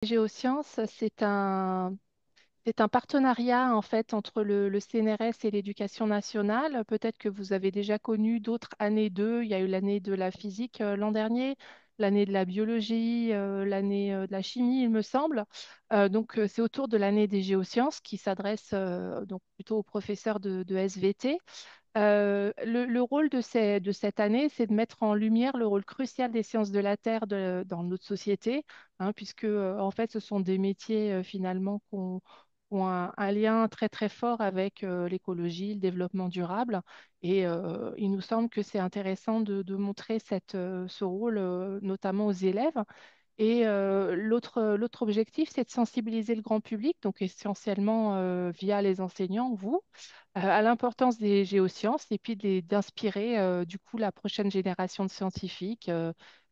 Géosciences, c'est un partenariat en fait entre le CNRS et l'Éducation nationale. Peut-être que vous avez déjà connu d'autres années 2. Il y a eu l'année de la physique l'an dernier, l'année de la biologie, l'année de la chimie, il me semble. Donc, c'est autour de l'année des géosciences qui s'adresse donc plutôt aux professeurs de SVT. Le rôle de cette année, c'est de mettre en lumière le rôle crucial des sciences de la Terre dans notre société, hein, puisque en fait, ce sont des métiers finalement qui ont un lien très très fort avec l'écologie, le développement durable. Et il nous semble que c'est intéressant de montrer ce rôle, notamment aux élèves. Et l'autre objectif, c'est de sensibiliser le grand public, donc essentiellement via les enseignants, vous, à l'importance des géosciences et puis d'inspirer du coup la prochaine génération de scientifiques,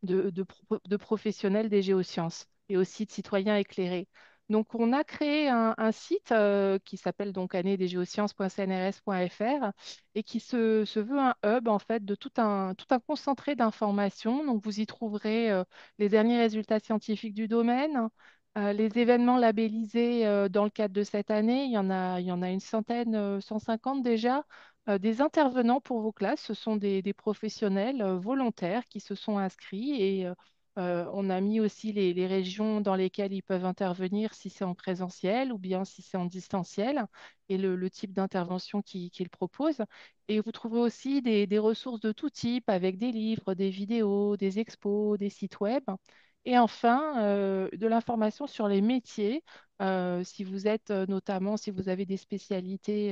de professionnels des géosciences et aussi de citoyens éclairés. Donc, on a créé un site qui s'appelle donc année-des-géosciences.cnrs.fr et qui se veut un hub en fait de tout un concentré d'informations. Donc, vous y trouverez les derniers résultats scientifiques du domaine, les événements labellisés dans le cadre de cette année, il y en a une centaine, 150 déjà. Des intervenants pour vos classes, ce sont des professionnels volontaires qui se sont inscrits et on a mis aussi les régions dans lesquelles ils peuvent intervenir si c'est en présentiel ou bien si c'est en distanciel et le type d'intervention qu'ils proposent. Et vous trouverez aussi des ressources de tout type avec des livres, des vidéos, des expos, des sites web. Et enfin, de l'information sur les métiers. Si vous êtes notamment, si vous avez des spécialités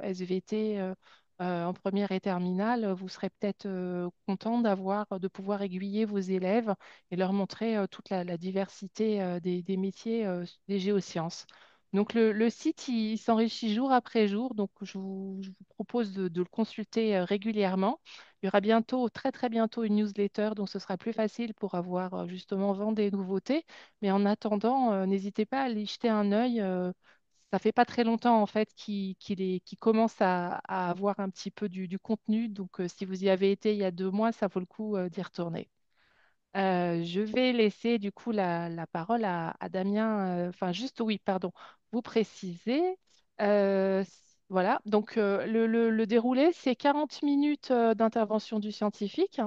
SVT en première et terminale, vous serez peut-être content de pouvoir aiguiller vos élèves et leur montrer toute la diversité des métiers des géosciences. Donc le site, il s'enrichit jour après jour, donc je vous propose de le consulter régulièrement. Il y aura bientôt, très très bientôt, une newsletter, donc ce sera plus facile pour avoir justement vent des nouveautés. Mais en attendant, n'hésitez pas à aller jeter un œil. Ça fait pas très longtemps en fait qu'il commence à avoir un petit peu du contenu. Donc si vous y avez été il y a 2 mois, ça vaut le coup d'y retourner. Je vais laisser du coup la parole à Damien. Enfin, juste oui, pardon, vous précisez. Voilà, donc le déroulé, c'est 40 minutes d'intervention du scientifique,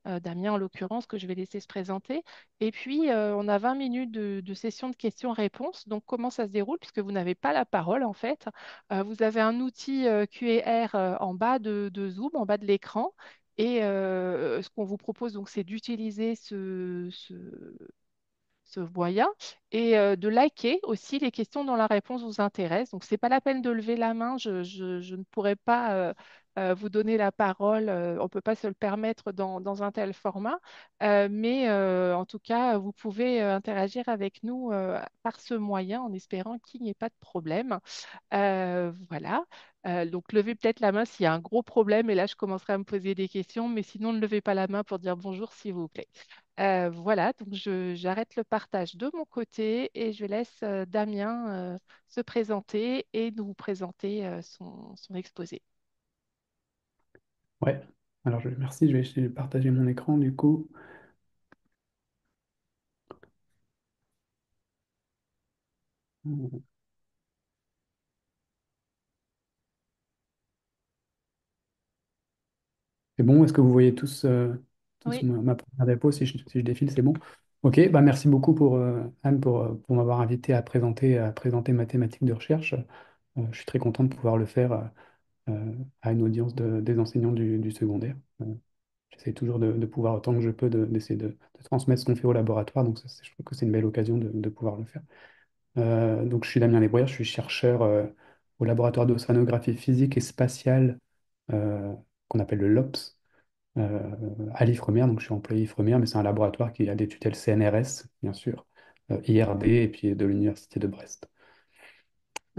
Damien en l'occurrence, que je vais laisser se présenter. Et puis, on a 20 minutes de session de questions-réponses. Donc, comment ça se déroule? Puisque vous n'avez pas la parole, en fait. Vous avez un outil Q&R en bas de Zoom, en bas de l'écran. Et ce qu'on vous propose, donc, c'est d'utiliser ce moyen et de liker aussi les questions dont la réponse vous intéresse. Donc, ce n'est pas la peine de lever la main. Je ne pourrais pas vous donner la parole. On ne peut pas se le permettre dans un tel format. Mais en tout cas, vous pouvez interagir avec nous par ce moyen en espérant qu'il n'y ait pas de problème. Voilà. Donc, levez peut-être la main s'il y a un gros problème et là, je commencerai à me poser des questions, mais sinon, ne levez pas la main pour dire bonjour, s'il vous plaît. Voilà, donc j'arrête le partage de mon côté et je laisse Damien se présenter et nous présenter son exposé. Ouais, alors merci, je vais essayer de partager mon écran du coup. C'est bon, est-ce que vous voyez tous Oui, ma première diapo si je défile, c'est bon? Ok, bah merci beaucoup pour Anne pour m'avoir invité à présenter ma thématique de recherche. Je suis très content de pouvoir le faire à une audience des enseignants du secondaire. J'essaie toujours de pouvoir, autant que je peux, d'essayer de transmettre ce qu'on fait au laboratoire, donc je trouve que c'est une belle occasion de pouvoir le faire. Donc, je suis Damien Lesbruyères, je suis chercheur au laboratoire d'océanographie physique et spatiale qu'on appelle le LOPS à l'Ifremer. Donc, je suis employé Ifremer, mais c'est un laboratoire qui a des tutelles CNRS, bien sûr, IRD et puis de l'Université de Brest.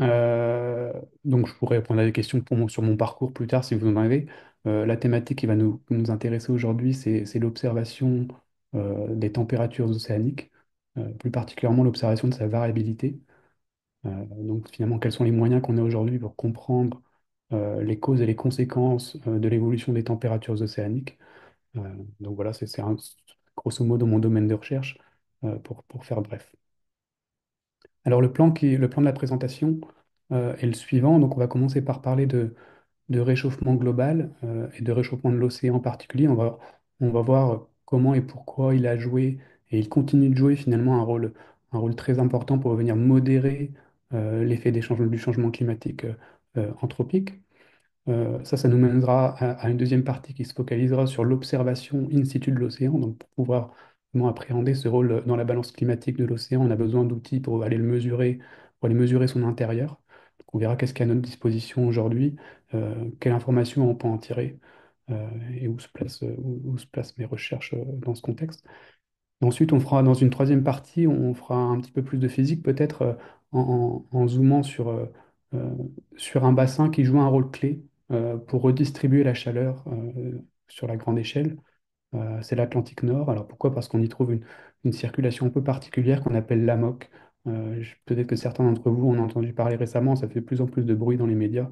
Euh, donc, je pourrais répondre à des questions sur mon parcours plus tard si vous en avez. La thématique qui va nous intéresser aujourd'hui, c'est l'observation des températures océaniques, plus particulièrement l'observation de sa variabilité. Donc finalement, quels sont les moyens qu'on a aujourd'hui pour comprendre les causes et les conséquences de l'évolution des températures océaniques. Donc voilà, c'est grosso modo mon domaine de recherche pour faire bref. Alors le plan de la présentation est le suivant. Donc on va commencer par parler de réchauffement global et de réchauffement de l'océan en particulier. On va voir comment et pourquoi il a joué et il continue de jouer finalement un rôle très important pour venir modérer l'effet du changement climatique anthropique. Ça nous mènera à une deuxième partie qui se focalisera sur l'observation in situ de l'océan. Donc, pour pouvoir vraiment appréhender ce rôle dans la balance climatique de l'océan, on a besoin d'outils pour aller le mesurer, pour aller mesurer son intérieur. Donc, on verra qu'est-ce qu'il y a à notre disposition aujourd'hui, quelle information on peut en tirer, et où se placent mes recherches dans ce contexte. Ensuite, on fera dans une troisième partie, on fera un petit peu plus de physique, peut-être en zoomant euh, sur un bassin qui joue un rôle clé pour redistribuer la chaleur sur la grande échelle. C'est l'Atlantique Nord. Alors pourquoi? Parce qu'on y trouve une circulation un peu particulière qu'on appelle l'AMOC. Peut-être que certains d'entre vous en ont entendu parler récemment, ça fait de plus en plus de bruit dans les médias.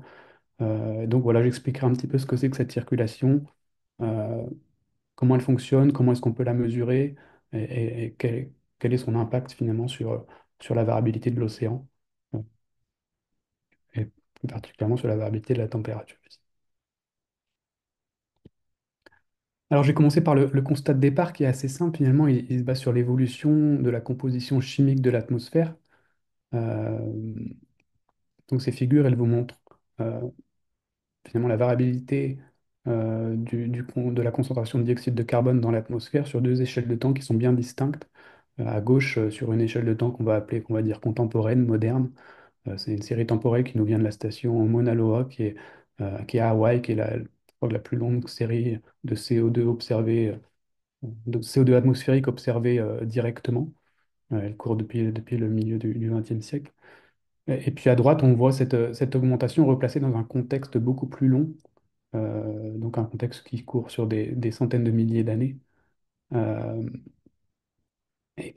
Donc voilà, j'expliquerai un petit peu ce que c'est que cette circulation, euh, comment elle fonctionne, comment est-ce qu'on peut la mesurer et quel est son impact finalement sur la variabilité de l'océan et plus particulièrement sur la variabilité de la température. Alors j'ai commencé par le constat de départ qui est assez simple finalement, il se base sur l'évolution de la composition chimique de l'atmosphère. Euh, donc ces figures, elles vous montrent euh, finalement la variabilité de la concentration de dioxyde de carbone dans l'atmosphère sur deux échelles de temps qui sont bien distinctes. À gauche, sur une échelle de temps qu'on va dire contemporaine, moderne. C'est une série temporelle qui nous vient de la station Mauna Loa, qui est à Hawaï, qui est je crois, la plus longue série de CO2 observée, de CO2 atmosphérique observée directement. Elle court depuis le milieu du XXe siècle. Et puis à droite, on voit cette augmentation replacée dans un contexte beaucoup plus long, donc un contexte qui court sur des centaines de milliers d'années, euh, et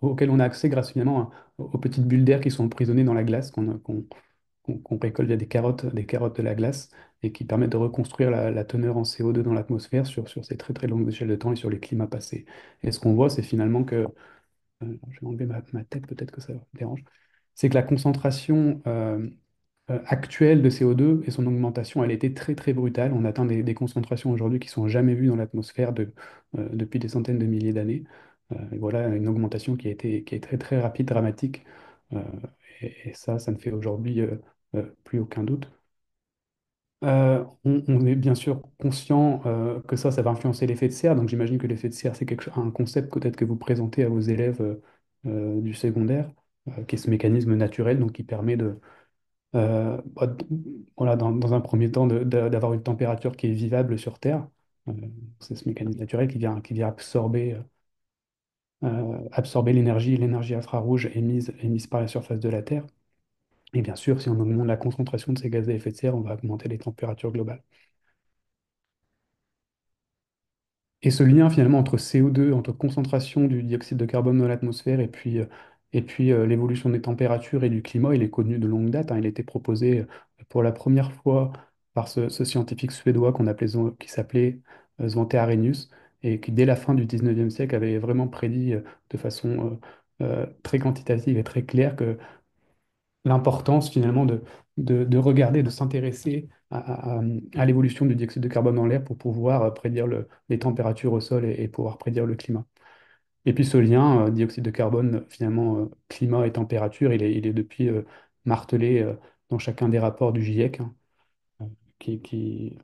auquel on a accès grâce finalement aux petites bulles d'air qui sont emprisonnées dans la glace, qu'on récolte via des carottes de la glace, et qui permettent de reconstruire la teneur en CO2 dans l'atmosphère sur ces très très longues échelles de temps et sur les climats passés. Et ce qu'on voit, c'est finalement que, je vais enlever ma tête, peut-être que ça vous dérange, c'est que la concentration actuelle de CO2 et son augmentation, elle était très très brutale. On atteint des concentrations aujourd'hui qui sont jamais vues dans l'atmosphère depuis des centaines de milliers d'années. Et voilà une augmentation qui est très très rapide, dramatique. Euh, et ça ne fait aujourd'hui plus aucun doute. On est bien sûr conscient que ça va influencer l'effet de serre. Donc j'imagine que l'effet de serre, c'est un concept peut-être que vous présentez à vos élèves du secondaire, qui est ce mécanisme naturel, donc qui permet bah, voilà, dans un premier temps, d'avoir une température qui est vivable sur Terre. Euh, c'est ce mécanisme naturel qui vient absorber l'énergie infrarouge émise par la surface de la Terre. Et bien sûr, si on augmente la concentration de ces gaz à effet de serre, on va augmenter les températures globales. Et ce lien finalement entre CO2, entre concentration du dioxyde de carbone dans l'atmosphère et puis l'évolution des températures et du climat, il est connu de longue date, hein. Il a été proposé pour la première fois par ce scientifique suédois qui s'appelait Svante Arrhenius et qui dès la fin du 19e siècle avait vraiment prédit de façon très quantitative et très claire que l'importance finalement de regarder, de s'intéresser à l'évolution du dioxyde de carbone dans l'air pour pouvoir prédire les températures au sol et pouvoir prédire le climat. Et puis ce lien, dioxyde de carbone, finalement, climat et température, il est depuis martelé dans chacun des rapports du GIEC, hein, qui, qui,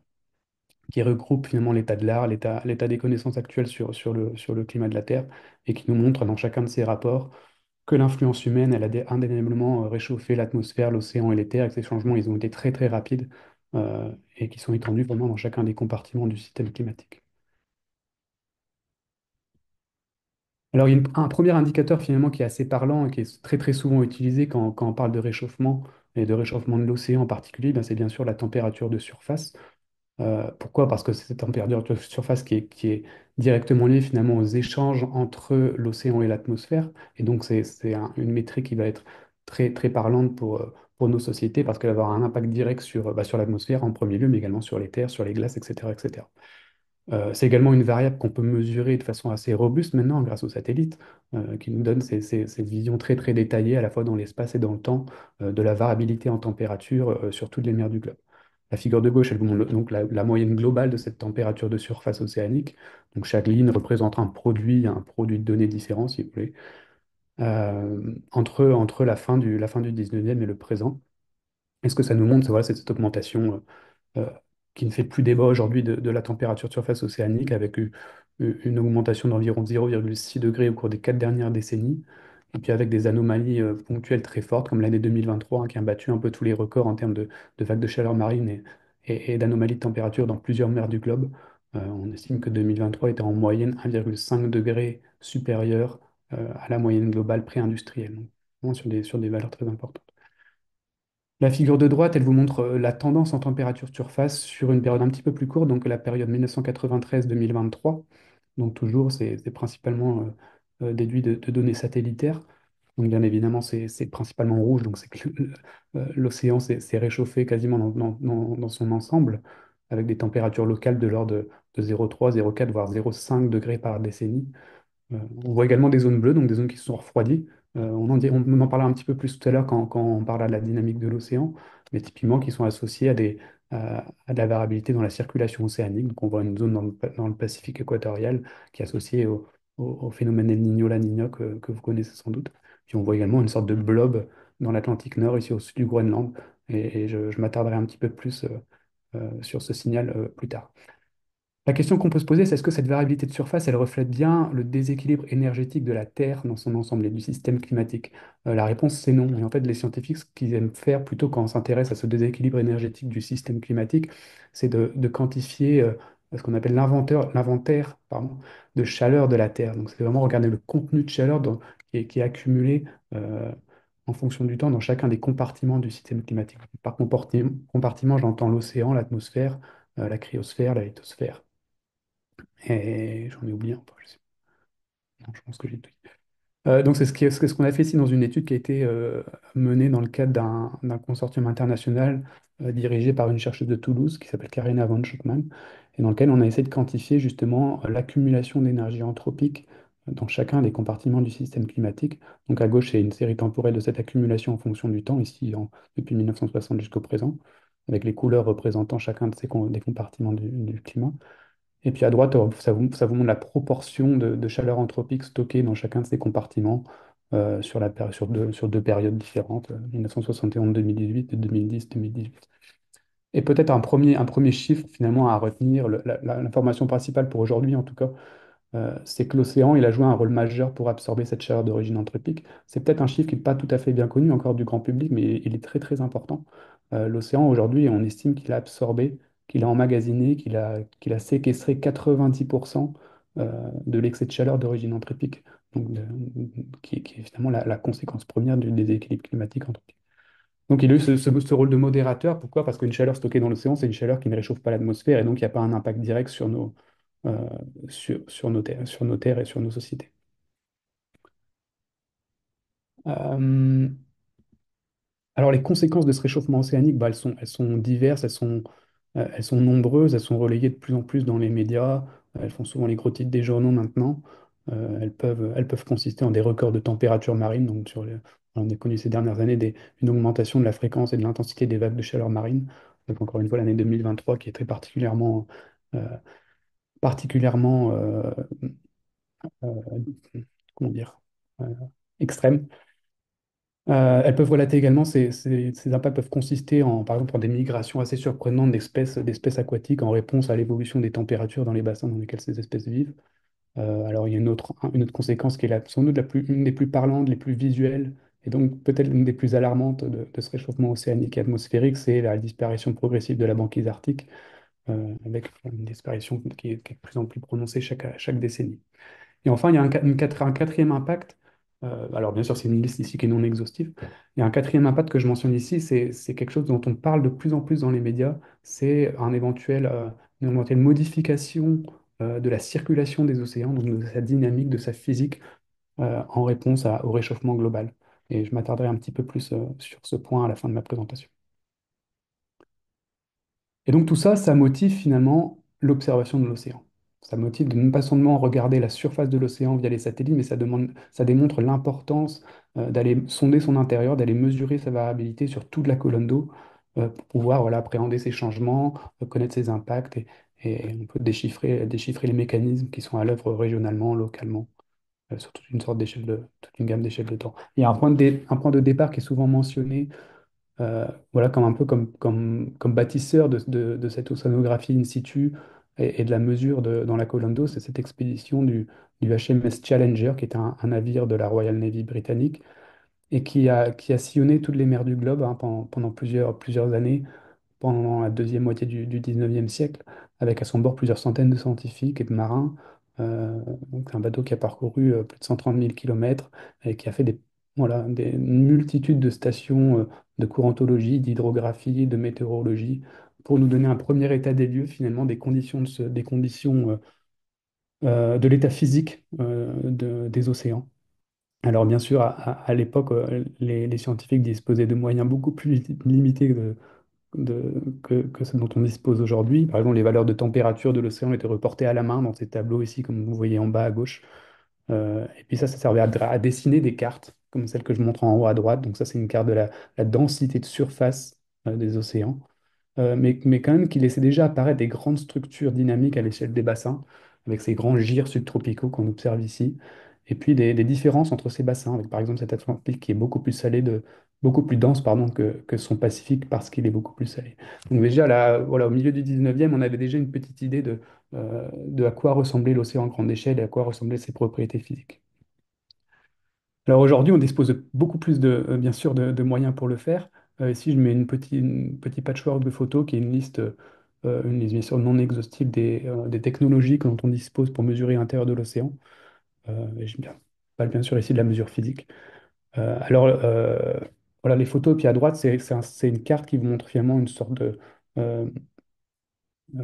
qui regroupe finalement l'état de l'art, l'état des connaissances actuelles sur le climat de la Terre, et qui nous montre dans chacun de ces rapports que l'influence humaine, elle a indéniablement réchauffé l'atmosphère, l'océan et les terres, et que ces changements, ils ont été très très rapides et qui sont étendus vraiment dans chacun des compartiments du système climatique. Alors, il y a un premier indicateur finalement qui est assez parlant et qui est très très souvent utilisé quand on parle de réchauffement et de réchauffement de l'océan en particulier, ben, c'est bien sûr la température de surface. Pourquoi? Parce que c'est cette température de surface qui est directement liée finalement aux échanges entre l'océan et l'atmosphère. Et donc, c'est une métrique qui va être très, très parlante pour nos sociétés parce qu'elle va avoir un impact direct sur l'atmosphère en premier lieu, mais également sur les terres, sur les glaces, etc., etc. C'est également une variable qu'on peut mesurer de façon assez robuste maintenant grâce aux satellites, qui nous donnent cette vision très très détaillée à la fois dans l'espace et dans le temps de la variabilité en température sur toutes les mers du globe. La figure de gauche, elle vous montre donc la moyenne globale de cette température de surface océanique. Donc chaque ligne représente un produit de données différent, si vous voulez, entre la fin du 19e et le présent. Et ce que ça nous montre, voilà, c'est cette augmentation qui ne fait plus débat aujourd'hui de la température de surface océanique, avec une augmentation d'environ 0,6 degrés au cours des 4 dernières décennies, et puis avec des anomalies ponctuelles très fortes, comme l'année 2023, hein, qui a battu un peu tous les records en termes de vagues de chaleur marine et d'anomalies de température dans plusieurs mers du globe. On estime que 2023 était en moyenne 1,5 degré supérieur à la moyenne globale pré-industrielle, donc vraiment sur des valeurs très importantes. La figure de droite, elle vous montre la tendance en température de surface sur une période un petit peu plus courte, donc la période 1993-2023. Donc toujours, c'est principalement déduit de données satellitaires. Donc bien évidemment, c'est principalement rouge, donc c'est que l'océan s'est réchauffé quasiment dans son ensemble, avec des températures locales de l'ordre de 0,3, 0,4, voire 0,5 degrés par décennie. On voit également des zones bleues, donc des zones qui se sont refroidies. On en parlera un petit peu plus tout à l'heure quand on parlera de la dynamique de l'océan, mais typiquement qui sont associées à de la variabilité dans la circulation océanique. Donc on voit une zone dans le Pacifique équatorial qui est associée au phénomène El Niño-La Niña que vous connaissez sans doute. Puis on voit également une sorte de blob dans l'Atlantique Nord, ici au sud du Groenland, et je m'attarderai un petit peu plus sur ce signal plus tard. La question qu'on peut se poser, c'est est-ce que cette variabilité de surface, elle reflète bien le déséquilibre énergétique de la Terre dans son ensemble et du système climatique? La réponse, c'est non. Et en fait, les scientifiques, ce qu'ils aiment faire, plutôt quand on s'intéresse à ce déséquilibre énergétique du système climatique, c'est de quantifier ce qu'on appelle l'inventaire, pardon, de chaleur de la Terre. Donc, c'est vraiment regarder le contenu de chaleur qui est accumulé euh, en fonction du temps dans chacun des compartiments du système climatique. Par compartiment, j'entends l'océan, l'atmosphère, la cryosphère, la lithosphère. Et j'en ai oublié un peu. Non, je pense que j'ai tout dit. Donc, c'est ce qu'on a fait ici dans une étude qui a été menée dans le cadre d'un consortium international dirigé par une chercheuse de Toulouse qui s'appelle Karina von Schuckmann, et dans lequel on a essayé de quantifier justement l'accumulation d'énergie anthropique dans chacun des compartiments du système climatique. Donc, à gauche, c'est une série temporelle de cette accumulation en fonction du temps, ici depuis 1960 jusqu'au présent, avec les couleurs représentant chacun des compartiments du climat. Et puis à droite, ça vous montre la proportion de chaleur anthropique stockée dans chacun de ces compartiments sur deux périodes différentes, 1971-2018 et 2010-2018. Et peut-être un premier chiffre finalement à retenir, l'information principale pour aujourd'hui en tout cas, c'est que l'océan, il a joué un rôle majeur pour absorber cette chaleur d'origine anthropique. C'est peut-être un chiffre qui n'est pas tout à fait bien connu encore du grand public, mais il est très très important. L'océan, aujourd'hui, on estime qu'il a absorbé, qu'il a emmagasiné, qu'il a séquestré 90% de l'excès de chaleur d'origine anthropique, donc qui est finalement la conséquence première du déséquilibre climatique anthropique. Donc il a eu ce rôle de modérateur. Pourquoi? Parce qu'une chaleur stockée dans l'océan, c'est une chaleur qui ne réchauffe pas l'atmosphère et donc il n'y a pas un impact direct euh, sur nos terres et sur nos sociétés. Euh, alors les conséquences de ce réchauffement océanique, bah, elles sont diverses, elles sont nombreuses, elles sont relayées de plus en plus dans les médias, elles font souvent les gros titres des journaux maintenant. Elles peuvent consister en des records de température marine, donc on a connu ces dernières années une augmentation de la fréquence et de l'intensité des vagues de chaleur marine. Donc encore une fois, l'année 2023 qui est très euh, particulièrement euh, comment dire, euh, extrême. Elles peuvent relater également, ces impacts peuvent consister par exemple, en des migrations assez surprenantes d'espèces aquatiques en réponse à l'évolution des températures dans les bassins dans lesquels ces espèces vivent. Alors, il y a une autre conséquence qui est sans doute une des plus parlantes, les plus visuelles, et donc peut-être l'une des plus alarmantes de ce réchauffement océanique et atmosphérique, c'est la disparition progressive de la banquise arctique, avec une disparition qui est de plus en plus prononcée chaque décennie. Et enfin, il y a un quatrième impact. Alors, bien sûr, c'est une liste ici qui est non exhaustive. Il y a un quatrième impact que je mentionne ici, c'est quelque chose dont on parle de plus en plus dans les médias. C'est une éventuelle modification de la circulation des océans, donc de sa dynamique, de sa physique, en réponse au réchauffement global. Et je m'attarderai un petit peu plus sur ce point à la fin de ma présentation. Et donc, tout ça, ça motive finalement l'observation de l'océan. ça motive de ne pas seulement regarder la surface de l'océan via les satellites, mais ça démontre l'importance d'aller sonder son intérieur, d'aller mesurer sa variabilité sur toute la colonne d'eau pour pouvoir voilà, appréhender ces changements, connaître ses impacts et on peut déchiffrer les mécanismes qui sont à l'œuvre régionalement, localement, sur toute une gamme d'échelles de temps. Il y a un point de départ qui est souvent mentionné voilà, comme un peu comme bâtisseur de cette océanographie in situ et de la mesure dans la colonne d'eau, c'est cette expédition du HMS Challenger, qui est un navire de la Royal Navy britannique et qui a sillonné toutes les mers du globe hein, pendant plusieurs années pendant la deuxième moitié du 19e siècle, avec à son bord plusieurs centaines de scientifiques et de marins. Donc c'est un bateau qui a parcouru plus de 130 000 kilomètres et qui a fait voilà, une multitude de stations de courantologie, d'hydrographie, de météorologie, pour nous donner un premier état des lieux finalement des conditions de l'état physique des océans. Alors bien sûr, à l'époque, les scientifiques disposaient de moyens beaucoup plus limités que ce dont on dispose aujourd'hui. Par exemple, les valeurs de température de l'océan étaient reportées à la main dans ces tableaux ici, comme vous voyez en bas à gauche. Et puis ça servait à dessiner des cartes, comme celle que je montre en haut à droite. Donc ça, c'est une carte de la densité de surface des océans mais quand même qui laissait déjà apparaître des grandes structures dynamiques à l'échelle des bassins, avec ces grands gyres subtropicaux qu'on observe ici, et puis des différences entre ces bassins, avec par exemple cet Atlantique qui est beaucoup plus dense pardon, que son Pacifique parce qu'il est beaucoup plus salé. Donc déjà, là, voilà, au milieu du 19e, on avait déjà une petite idée de à quoi ressemblait l'océan à grande échelle et à quoi ressemblaient ses propriétés physiques. Alors aujourd'hui, on dispose de beaucoup plus bien sûr, de moyens pour le faire. Ici, je mets une petit patchwork de photos qui est une liste bien sûr non exhaustive des technologies dont on dispose pour mesurer l'intérieur de l'océan. Et je parle bien sûr ici de la mesure physique. Voilà, les photos, puis à droite, c'est une carte qui vous montre finalement une sorte euh,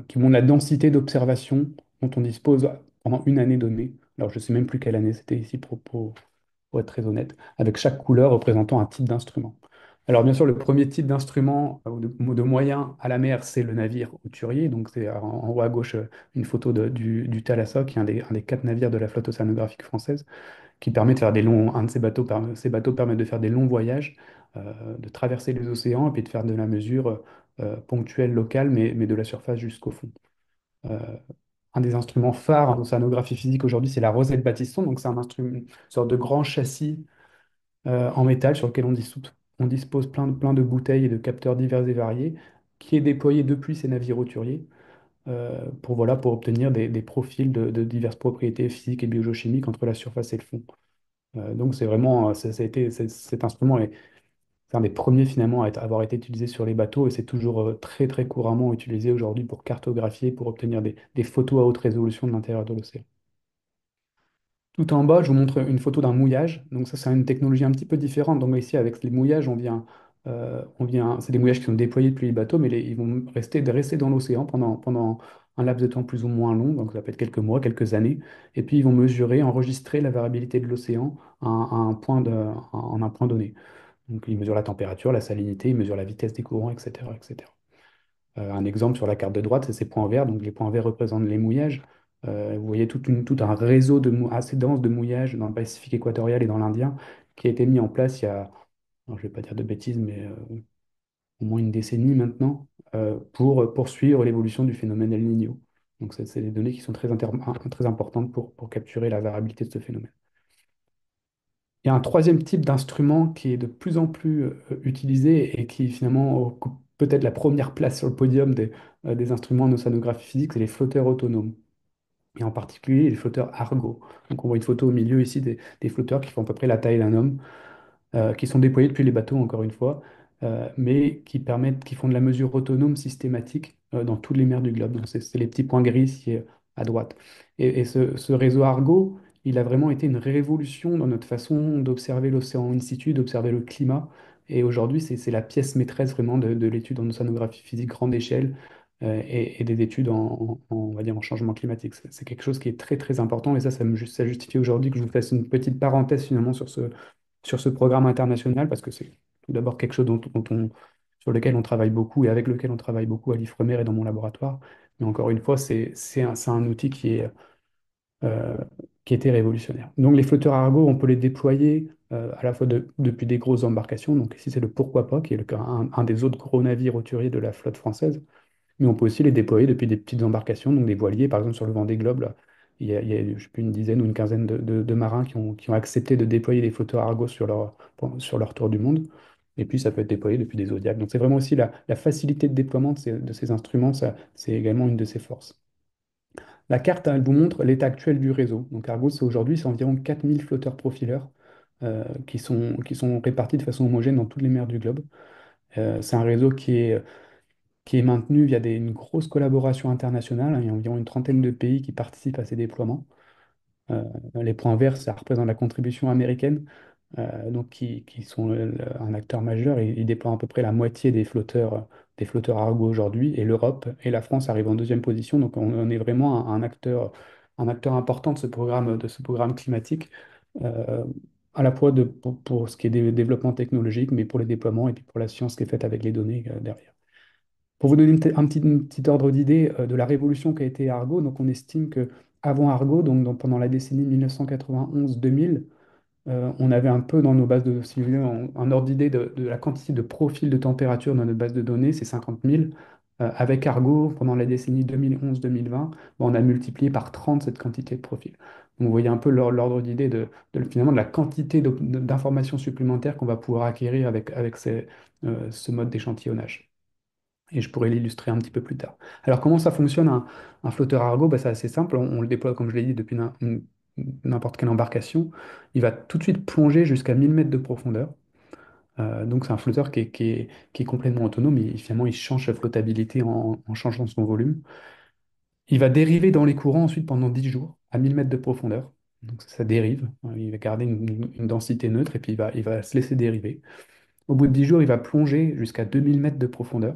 qui montre la densité d'observation dont on dispose pendant une année donnée. Alors, je ne sais même plus quelle année c'était ici pour être très honnête, avec chaque couleur représentant un type d'instrument. Alors bien sûr, le premier type d'instrument ou de moyen à la mer, c'est le navire hauturier. Donc c'est en haut à gauche une photo du Thalassa, qui est un des quatre navires de la flotte océanographique française, qui permet de faire un de ces bateaux permet de faire des longs voyages, de traverser les océans et puis de faire de la mesure ponctuelle, locale, mais de la surface jusqu'au fond. Euh, un des instruments phares en océanographie physique aujourd'hui, c'est la rosette Battiston. Donc c'est une sorte de grand châssis en métal sur lequel on dispose plein de bouteilles et de capteurs divers et variés, qui est déployé depuis ces navires hauturiers pour obtenir des profils de diverses propriétés physiques et biogéochimiques entre la surface et le fond. Donc c'est vraiment, ça a été, cet instrument c'est un des premiers finalement avoir été utilisé sur les bateaux et c'est toujours très très couramment utilisé aujourd'hui pour cartographier, pour obtenir des photos à haute résolution de l'intérieur de l'océan. Tout en bas, je vous montre une photo d'un mouillage. Donc ça, c'est une technologie un petit peu différente. Donc ici, avec les mouillages, c'est des mouillages qui sont déployés depuis les bateaux, mais ils vont rester dans l'océan pendant un laps de temps plus ou moins long. Donc ça peut être quelques mois, quelques années. Et puis ils vont mesurer, enregistrer la variabilité de l'océan en un point donné. Donc ils mesurent la température, la salinité, ils mesurent la vitesse des courants, etc., etc. Un exemple sur la carte de droite, c'est ces points verts. Donc les points verts représentent les mouillages. Vous voyez tout un réseau assez dense de mouillages dans le Pacifique équatorial et dans l'Indien qui a été mis en place il y a, alors, je ne vais pas dire de bêtises, mais au moins une décennie maintenant, pour poursuivre l'évolution du phénomène El Niño. Donc c'est des données qui sont très importantes pour capturer la variabilité de ce phénomène. Il y a un troisième type d'instrument qui est de plus en plus utilisé et qui finalement occupe peut-être la première place sur le podium des instruments en océanographie physique, c'est les flotteurs autonomes. Et en particulier les flotteurs Argo. Donc on voit une photo au milieu ici des flotteurs qui font à peu près la taille d'un homme, qui sont déployés depuis les bateaux, encore une fois, mais qui font de la mesure autonome systématique dans toutes les mers du globe. Donc, c'est les petits points gris ici à droite. Et ce réseau Argo, il a vraiment été une révolution dans notre façon d'observer l'océan in situ, d'observer le climat. Et aujourd'hui, c'est la pièce maîtresse vraiment de l'étude en océanographie physique grande échelle et des études on va dire, en changement climatique. C'est quelque chose qui est très, très important. Et ça justifie aujourd'hui que je vous fasse une petite parenthèse finalement sur ce programme international parce que c'est tout d'abord quelque chose sur lequel on travaille beaucoup et avec lequel on travaille beaucoup à l'Ifremer et dans mon laboratoire. Mais encore une fois, c'est un outil euh, qui était révolutionnaire. Donc les flotteurs Argo, on peut les déployer à la fois depuis des grosses embarcations. Donc ici, c'est le Pourquoi pas, qui est un des autres gros navires hauturiers de la flotte française. Mais on peut aussi les déployer depuis des petites embarcations, donc des voiliers. Par exemple, sur le Vendée Globe, là, il y a, je sais plus, une dizaine ou une quinzaine de marins qui ont accepté de déployer des flotteurs Argo sur leur tour du monde. Et puis, ça peut être déployé depuis des Zodiacs. Donc, c'est vraiment aussi la facilité de déploiement de ces instruments, ça, c'est également une de ses forces. La carte, elle vous montre l'état actuel du réseau. Donc, Argo, c'est environ 4000 flotteurs profileurs qui sont répartis de façon homogène dans toutes les mers du globe. C'est un réseau qui est maintenu via une grosse collaboration internationale. Il y a environ une trentaine de pays qui participent à ces déploiements. Euh, les points verts, ça représente la contribution américaine, donc qui sont un acteur majeur. Ils déploient à peu près la moitié des flotteurs Argo aujourd'hui. Et l'Europe et la France arrivent en deuxième position. Donc on est vraiment un acteur important de ce programme climatique, euh, à la fois pour ce qui est des développements technologiques, mais pour les déploiements et puis pour la science qui est faite avec les données derrière. Pour vous donner un petit ordre d'idée de la révolution qu'a été Argo, donc on estime que avant Argo, donc pendant la décennie 1991-2000, on avait un peu dans nos bases de, si vous voulez, un ordre d'idée de la quantité de profils de température dans notre base de données, c'est 50 000. Avec Argo, pendant la décennie 2011-2020, on a multiplié par 30 cette quantité de profils. Donc vous voyez un peu l'ordre d'idée finalement de la quantité d'informations supplémentaires qu'on va pouvoir acquérir avec ce mode d'échantillonnage. Et je pourrais l'illustrer un petit peu plus tard. Alors, comment ça fonctionne un flotteur Argo? Bah, c'est assez simple. On le déploie, comme je l'ai dit, depuis n'importe quelle embarcation. Il va tout de suite plonger jusqu'à 1000 mètres de profondeur. Donc, c'est un flotteur qui est complètement autonome. Finalement, il change sa flottabilité en changeant son volume. Il va dériver dans les courants ensuite pendant 10 jours à 1000 mètres de profondeur. Donc, ça dérive. Il va garder une densité neutre et puis il va se laisser dériver. Au bout de 10 jours, il va plonger jusqu'à 2000 mètres de profondeur.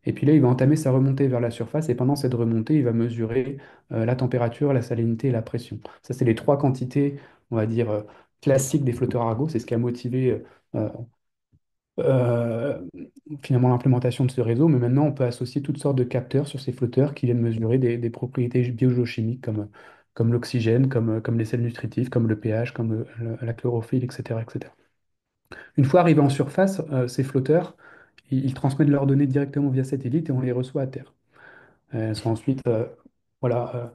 Et puis là, il va entamer sa remontée vers la surface et pendant cette remontée, il va mesurer la température, la salinité et la pression. Ça, c'est les trois quantités, on va dire, classiques des flotteurs Argo. C'est ce qui a motivé euh, euh, finalement l'implémentation de ce réseau. Mais maintenant, on peut associer toutes sortes de capteurs sur ces flotteurs qui viennent mesurer des propriétés biogéochimiques comme l'oxygène, comme les sels nutritifs, comme le pH, comme la chlorophylle, etc., etc. Une fois arrivés en surface, ces flotteurs, ils transmettent leurs données directement via satellite et on les reçoit à terre. Elles sont ensuite voilà,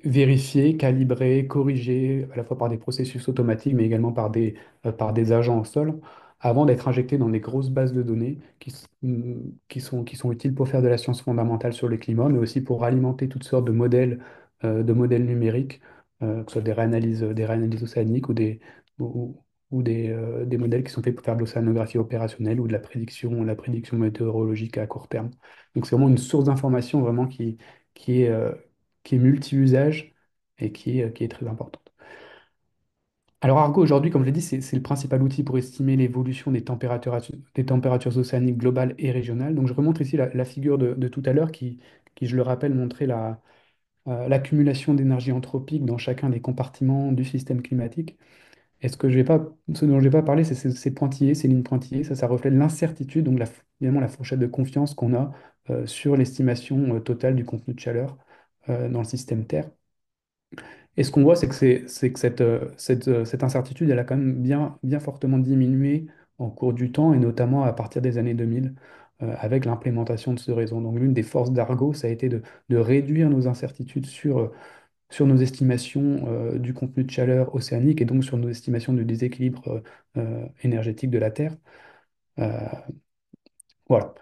vérifiées, calibrées, corrigées, à la fois par des processus automatiques, mais également par des agents au sol, avant d'être injectées dans des grosses bases de données qui sont utiles pour faire de la science fondamentale sur le climat, mais aussi pour alimenter toutes sortes de modèles numériques, que ce soit des réanalyses océaniques ou des modèles qui sont faits pour faire de l'océanographie opérationnelle ou de la prédiction météorologique à court terme. Donc c'est vraiment une source d'information vraiment qui est, euh, qui est multi-usage et qui est très importante. Alors Argo, aujourd'hui, comme je l'ai dit, c'est le principal outil pour estimer l'évolution des températures océaniques globales et régionales. Donc je remontre ici la figure de tout à l'heure qui, je le rappelle, montrait l'accumulation d'énergie anthropique dans chacun des compartiments du système climatique. Et ce dont je vais pas parler, c'est ces pointillés, ces lignes pointillées. Ça reflète l'incertitude, donc évidemment la fourchette de confiance qu'on a sur l'estimation totale du contenu de chaleur dans le système Terre. Et ce qu'on voit, c'est que cette incertitude, elle a quand même bien, bien fortement diminué en cours du temps, et notamment à partir des années 2000, avec l'implémentation de ce réseau. Donc l'une des forces d'Argo, ça a été de réduire nos incertitudes sur nos estimations du contenu de chaleur océanique et donc sur nos estimations du déséquilibre énergétique de la Terre. Euh, voilà.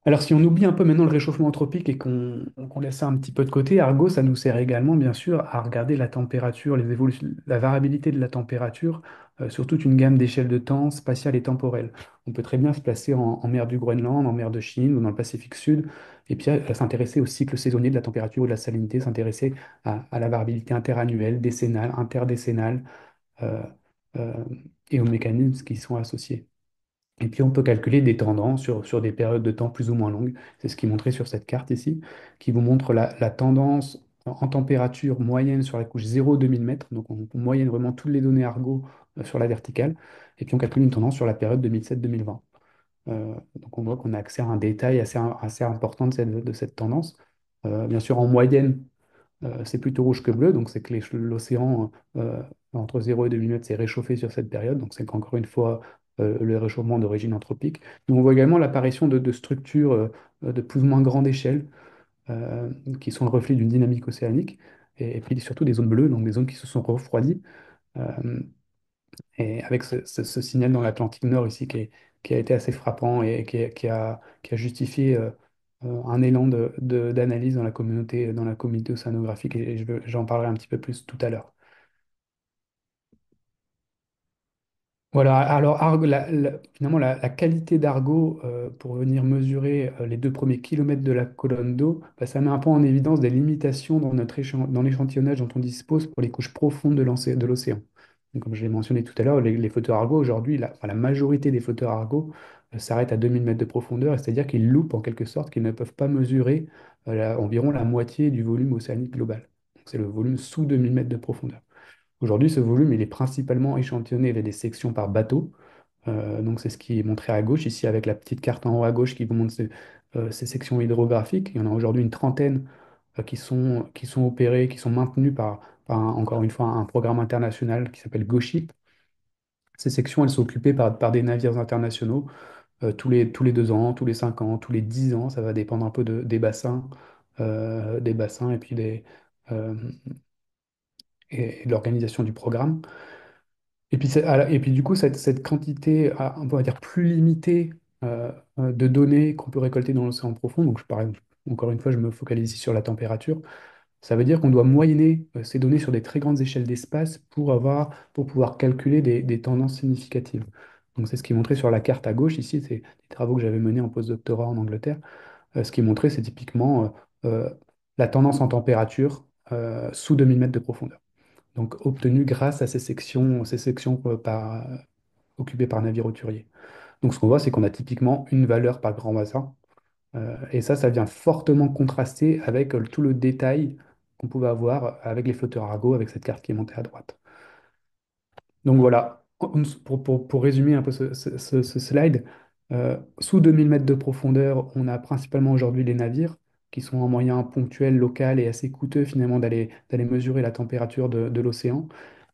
Alors, si on oublie un peu maintenant le réchauffement anthropique et qu'on laisse ça un petit peu de côté, Argo, ça nous sert également, bien sûr, à regarder la température, les évolutions, la variabilité de la température sur toute une gamme d'échelles de temps spatiales et temporelles. On peut très bien se placer en mer du Groenland, en mer de Chine ou dans le Pacifique Sud, et puis s'intéresser au cycle saisonnier de la température ou de la salinité, s'intéresser à la variabilité interannuelle, décennale, interdécennale, euh, euh, et aux mécanismes qui y sont associés. Et puis on peut calculer des tendances sur des périodes de temps plus ou moins longues. C'est ce qui est montré sur cette carte ici, qui vous montre la tendance en température moyenne sur la couche 0-2000 mètres. Donc on moyenne vraiment toutes les données Argo sur la verticale. Et puis on calcule une tendance sur la période 2007-2020. Donc on voit qu'on a accès à un détail assez important de cette tendance. Bien sûr, en moyenne, c'est plutôt rouge que bleu, donc c'est que l'océan entre 0 et 2 mm s'est réchauffé sur cette période, donc c'est qu'encore une fois le réchauffement d'origine anthropique. Mais on voit également l'apparition de structures de plus ou moins grande échelle euh, qui sont le reflet d'une dynamique océanique, et puis surtout des zones bleues, donc des zones qui se sont refroidies. Euh, et avec ce signal dans l'Atlantique Nord ici qui a été assez frappant et qui a justifié un élan d'analyse dans la communauté océanographique, et j'en parlerai un petit peu plus tout à l'heure. Voilà, alors finalement la qualité d'Argo pour venir mesurer les 2 premiers kilomètres de la colonne d'eau, bah, ça met un peu en évidence des limitations dans dans l'échantillonnage dont on dispose pour les couches profondes de l'océan. Donc, comme je l'ai mentionné tout à l'heure, les flotteurs Argo aujourd'hui, la majorité des flotteurs Argo s'arrêtent à 2000 mètres de profondeur, c'est-à-dire qu'ils loupent en quelque sorte, qu'ils ne peuvent pas mesurer environ la moitié du volume océanique global. Donc, c'est le volume sous 2000 mètres de profondeur. Aujourd'hui, ce volume, il est principalement échantillonné avec des sections par bateau. Donc, c'est ce qui est montré à gauche, ici avec la petite carte en haut à gauche qui vous montre ces sections hydrographiques. Il y en a aujourd'hui une trentaine qui sont opérées, qui sont maintenues encore une fois, un programme international qui s'appelle GoShip. Ces sections, elles sont occupées par des navires internationaux tous les 2 ans, tous les 5 ans, tous les 10 ans. Ça va dépendre un peu des bassins euh, et de l'organisation du programme. Et puis du coup, cette quantité, on va dire, plus limitée de données qu'on peut récolter dans l'océan profond, donc encore une fois, je me focalise ici sur la température, ça veut dire qu'on doit moyenner ces données sur des très grandes échelles d'espace pour pouvoir calculer des tendances significatives. Donc c'est ce qui est montré sur la carte à gauche, ici, c'est des travaux que j'avais menés en postdoctorat en Angleterre. Ce qui est montré, c'est typiquement la tendance en température sous 2000 mètres de profondeur, donc obtenu grâce à ces sections occupées par navire hauturier. Donc ce qu'on voit, c'est qu'on a typiquement une valeur par grand bassin, et ça vient fortement contraster avec tout le détail qu'on pouvait avoir avec les flotteurs Argo, avec cette carte qui est montée à droite. Donc voilà, pour résumer un peu ce slide, sous 2000 mètres de profondeur, on a principalement aujourd'hui les navires qui sont en moyen ponctuel, local et assez coûteux finalement d'aller mesurer la température de l'océan.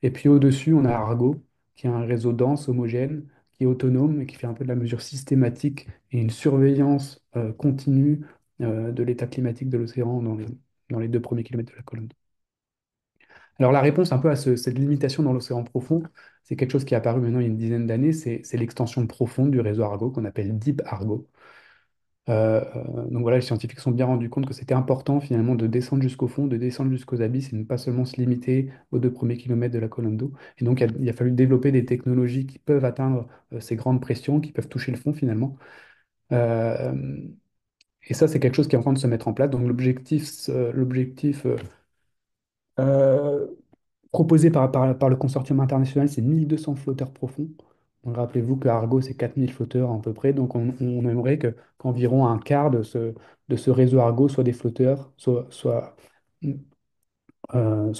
Et puis au-dessus, on a Argo, qui est un réseau dense, homogène, qui est autonome et qui fait un peu de la mesure systématique et une surveillance continue de l'état climatique de l'océan dans les 2 premiers kilomètres de la colonne. Alors la réponse un peu à cette limitation dans l'océan profond, c'est quelque chose qui est apparu maintenant il y a une dizaine d'années, c'est l'extension profonde du réseau Argo qu'on appelle Deep Argo. Donc voilà, les scientifiques se sont bien rendus compte que c'était important finalement de descendre jusqu'au fond, de descendre jusqu'aux abysses et ne pas seulement se limiter aux 2 premiers kilomètres de la colonne d'eau. Et donc il a fallu développer des technologies qui peuvent atteindre ces grandes pressions, qui peuvent toucher le fond finalement. Euh, et ça, c'est quelque chose qui est en train de se mettre en place. Donc l'objectif euh, proposé par le consortium international, c'est 1200 flotteurs profonds. Donc, rappelez-vous que Argo, c'est 4000 flotteurs à peu près. Donc, on aimerait qu'environ un quart de ce réseau Argo soit des flotteurs, soit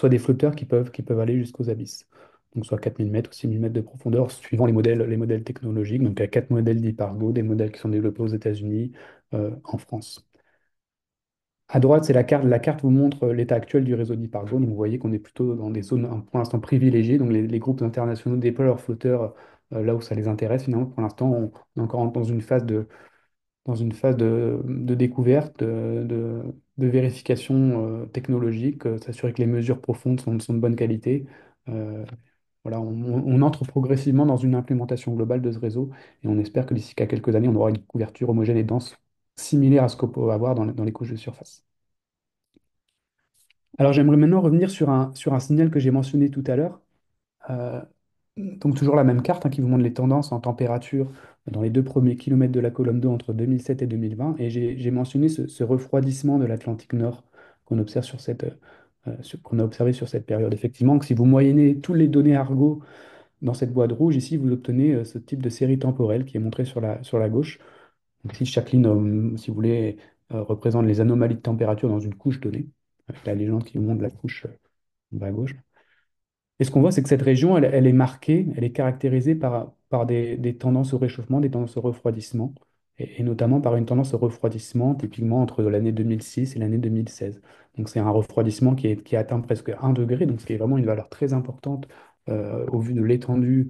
des flotteurs qui peuvent aller jusqu'aux abysses. Donc, soit 4000 mètres ou 6000 mètres de profondeur, suivant les modèles technologiques. Donc, il y a 4 modèles d'HyperArgo, des modèles qui sont développés aux États-Unis, en France. À droite, c'est la carte. La carte vous montre l'état actuel du réseau d'Hypergo. Donc, vous voyez qu'on est plutôt dans des zones pour l'instant privilégiées. Donc, les groupes internationaux déploient leurs flotteurs là où ça les intéresse. Finalement, pour l'instant, on est encore dans une phase de découverte, de vérification technologique, s'assurer que les mesures profondes sont de bonne qualité. Euh, voilà, on entre progressivement dans une implémentation globale de ce réseau et on espère que d'ici qu'à quelques années, on aura une couverture homogène et dense similaire à ce qu'on peut avoir dans les couches de surface. Alors j'aimerais maintenant revenir sur un signal que j'ai mentionné tout à l'heure. Euh, donc toujours la même carte, qui vous montre les tendances en température dans les 2 premiers kilomètres de la colonne d'eau entre 2007 et 2020. Et j'ai mentionné ce refroidissement de l'Atlantique Nord qu'on a observé sur cette période. Effectivement, que si vous moyennez toutes les données Argo dans cette boîte rouge, ici, vous obtenez ce type de série temporelle qui est montrée sur la gauche. Donc ici, chaque ligne, si vous voulez, représente les anomalies de température dans une couche donnée, avec la légende qui vous montre la couche en bas à gauche. Et ce qu'on voit, c'est que cette région, elle est marquée, elle est caractérisée par des tendances au réchauffement, des tendances au refroidissement, et notamment par une tendance au refroidissement typiquement entre l'année 2006 et l'année 2016. Donc c'est un refroidissement qui atteint presque 1 degré, donc ce qui est vraiment une valeur très importante au vu de l'étendue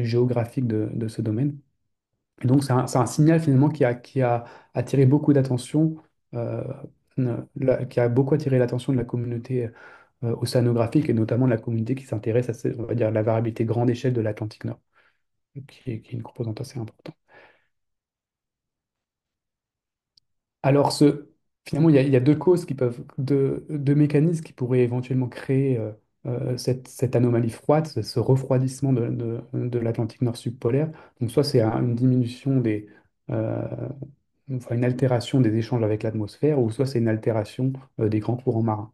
géographique de ce domaine. Et donc c'est un signal finalement qui a attiré beaucoup d'attention, euh, qui a beaucoup attiré l'attention de la communauté océanographique et notamment de la communauté qui s'intéresse on va dire, la variabilité grande échelle de l'Atlantique Nord, qui est une composante assez importante. Alors, finalement, il y a deux causes deux mécanismes qui pourraient éventuellement créer cette anomalie froide, ce refroidissement de l'Atlantique Nord subpolaire. Donc, soit c'est une diminution euh, enfin, une altération des échanges avec l'atmosphère, ou soit c'est une altération des grands courants marins.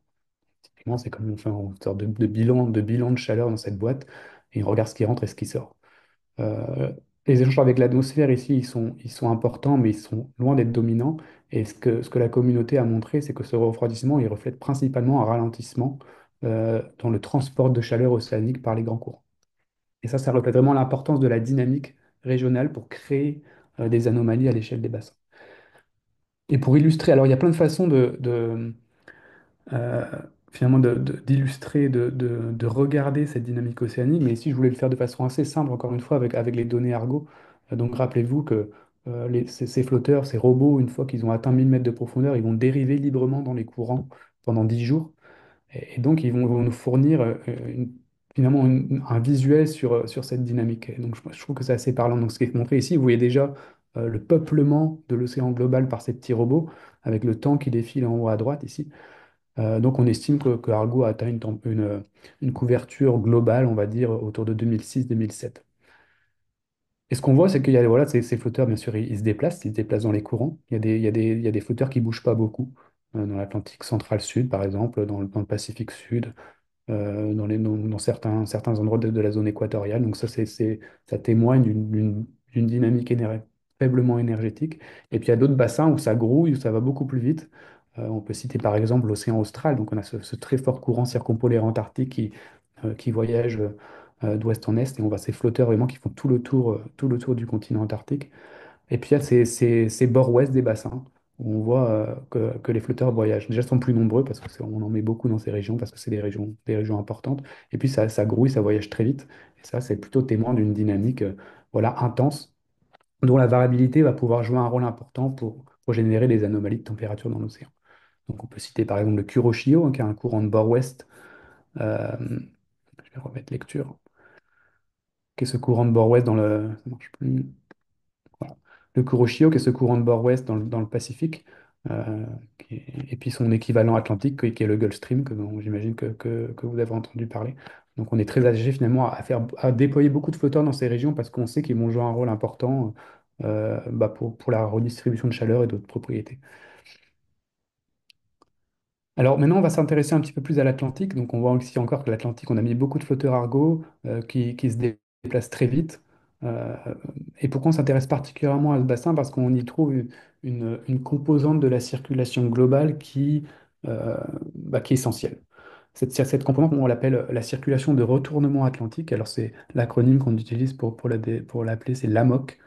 Typiquement, c'est comme on fait une sorte de bilan de chaleur dans cette boîte, et on regarde ce qui rentre et ce qui sort. Euh, les échanges avec l'atmosphère ici, ils sont importants, mais ils sont loin d'être dominants. Et ce que la communauté a montré, c'est que ce refroidissement, il reflète principalement un ralentissement dans le transport de chaleur océanique par les grands courants. Et ça reflète vraiment l'importance de la dynamique régionale pour créer des anomalies à l'échelle des bassins. Et pour illustrer, alors il y a plein de façons euh, finalement d'illustrer, de regarder cette dynamique océanique. Mais ici, je voulais le faire de façon assez simple, encore une fois, avec les données Argo. Donc, rappelez-vous que ces flotteurs, ces robots, une fois qu'ils ont atteint 1000 mètres de profondeur, ils vont dériver librement dans les courants pendant 10 jours. Et donc, vont nous fournir finalement un visuel sur cette dynamique. Et donc, je trouve que c'est assez parlant. Donc, ce qui est montré ici, vous voyez déjà le peuplement de l'océan global par ces petits robots, avec le temps qui défile en haut à droite ici. Donc on estime que Argo a atteint une couverture globale, on va dire, autour de 2006-2007. Et ce qu'on voit, c'est qu'il y a voilà, ces flotteurs, bien sûr, ils se déplacent dans les courants. Il y a des flotteurs qui ne bougent pas beaucoup, dans l'Atlantique central-sud, par exemple, dans le Pacifique sud, dans certains endroits de la zone équatoriale. Donc ça témoigne d'une dynamique faiblement énergétique. Et puis il y a d'autres bassins où ça grouille, où ça va beaucoup plus vite. On peut citer par exemple l'océan austral. Donc on a ce très fort courant circumpolaire antarctique qui voyage d'ouest en est. Et on voit ces flotteurs vraiment qui font tout le tour du continent antarctique. Et puis il y a ces bords ouest des bassins où on voit que les flotteurs voyagent. Déjà, ils sont plus nombreux parce qu'on en met beaucoup dans ces régions parce que c'est des régions importantes. Et puis ça grouille, ça voyage très vite. Et ça, c'est plutôt témoin d'une dynamique voilà, intense dont la variabilité va pouvoir jouer un rôle important pour générer des anomalies de température dans l'océan. Donc on peut citer par exemple le Kuroshio, qui a un courant de bord-ouest. euh, je vais remettre lecture. Qui est ce courant de bord-ouest dans le... Ça marche plus. Voilà. Le Kuroshio, qui est ce courant de bord-ouest dans le Pacifique, et puis son équivalent atlantique, qui est le Gulf Stream, dont j'imagine que vous avez entendu parler. Donc on est très âgé finalement à déployer beaucoup de flotteurs dans ces régions parce qu'on sait qu'ils vont jouer un rôle important pour la redistribution de chaleur et d'autres propriétés. Alors maintenant, on va s'intéresser un petit peu plus à l'Atlantique. Donc on voit aussi encore que l'Atlantique, on a mis beaucoup de flotteurs Argo qui se déplacent très vite. Euh, et pourquoi on s'intéresse particulièrement à ce bassin? Parce qu'on y trouve une composante de la circulation globale euh, qui est essentielle. Cette composante, on l'appelle la circulation de retournement atlantique. Alors c'est l'acronyme qu'on utilise pour l'appeler, c'est l'AMOC.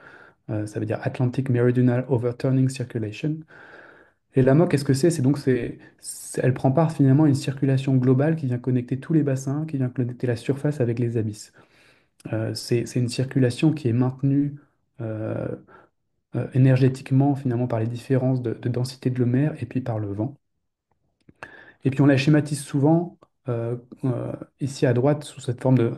Ça veut dire Atlantic Meridional Overturning Circulation. Et la MOC, qu'est-ce que c'est? Elle prend part finalement à une circulation globale qui vient connecter tous les bassins, qui vient connecter la surface avec les abysses. C'est une circulation qui est maintenue euh, énergétiquement finalement par les différences de densité de l'eau mer et puis par le vent. Et puis on la schématise souvent ici à droite sous cette forme de...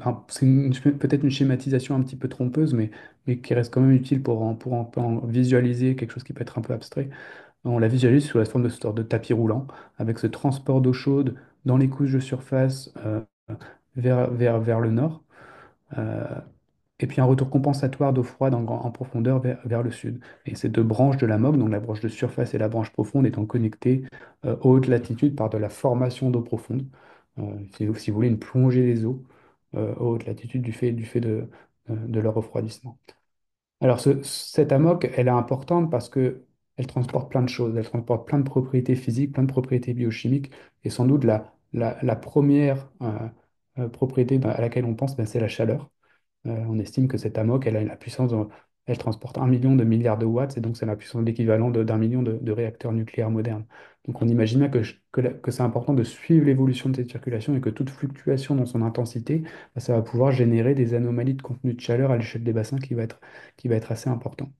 peut-être une schématisation un petit peu trompeuse, mais qui reste quand même utile pour en visualiser quelque chose qui peut être un peu abstrait. On la visualise sous la forme de sorte de tapis roulant, avec ce transport d'eau chaude dans les couches de surface vers le nord, euh, et puis un retour compensatoire d'eau froide en profondeur vers le sud. Et ces deux branches de la MOC, donc la branche de surface et la branche profonde, étant connectées aux hautes latitudes par de la formation d'eau profonde. Si vous voulez, une plongée des eaux aux hautes latitudes du fait de leur refroidissement. Alors, cette amok, elle est importante parce que elle transporte plein de choses. Elle transporte plein de propriétés physiques, plein de propriétés biochimiques, et sans doute la première, propriété à laquelle on pense, ben, c'est la chaleur. On estime que cette amok, elle a la puissance, elle transporte 1 million de milliards de watts, et donc c'est la puissance d'équivalent d'un million de réacteurs nucléaires modernes. Donc on imagine bien que c'est important de suivre l'évolution de cette circulation et que toute fluctuation dans son intensité, bah, ça va pouvoir générer des anomalies de contenu de chaleur à l'échelle des bassins qui va être assez important.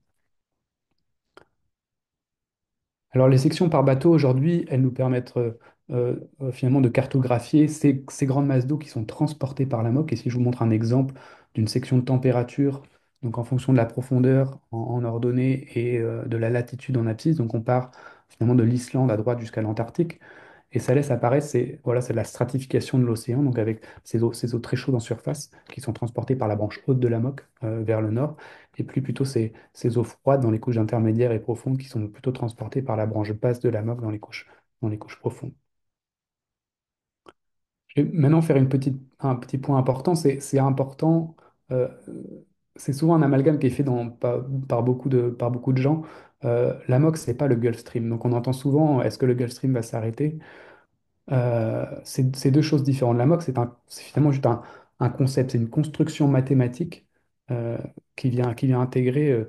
Alors, les sections par bateau, aujourd'hui, elles nous permettent finalement de cartographier ces grandes masses d'eau qui sont transportées par la MOC. Et si je vous montre un exemple d'une section de température, donc en fonction de la profondeur en ordonnée et de la latitude en abscisse, donc on part finalement de l'Islande à droite jusqu'à l'Antarctique. Et ça laisse apparaître, c'est la stratification de l'océan, donc avec ces eaux très chaudes en surface qui sont transportées par la branche haute de la Moque vers le nord, et puis plutôt ces eaux froides dans les couches intermédiaires et profondes qui sont plutôt transportées par la branche basse de la Moque dans les couches profondes. Je vais maintenant faire un petit point important. C'est important, euh, c'est souvent un amalgame qui est fait par beaucoup de gens. La Moque, c'est pas le Gulf Stream. Donc on entend souvent, est-ce que le Gulf Stream va s'arrêter? C'est deux choses différentes. La MOC, c'est finalement juste un concept, c'est une construction mathématique qui vient intégrer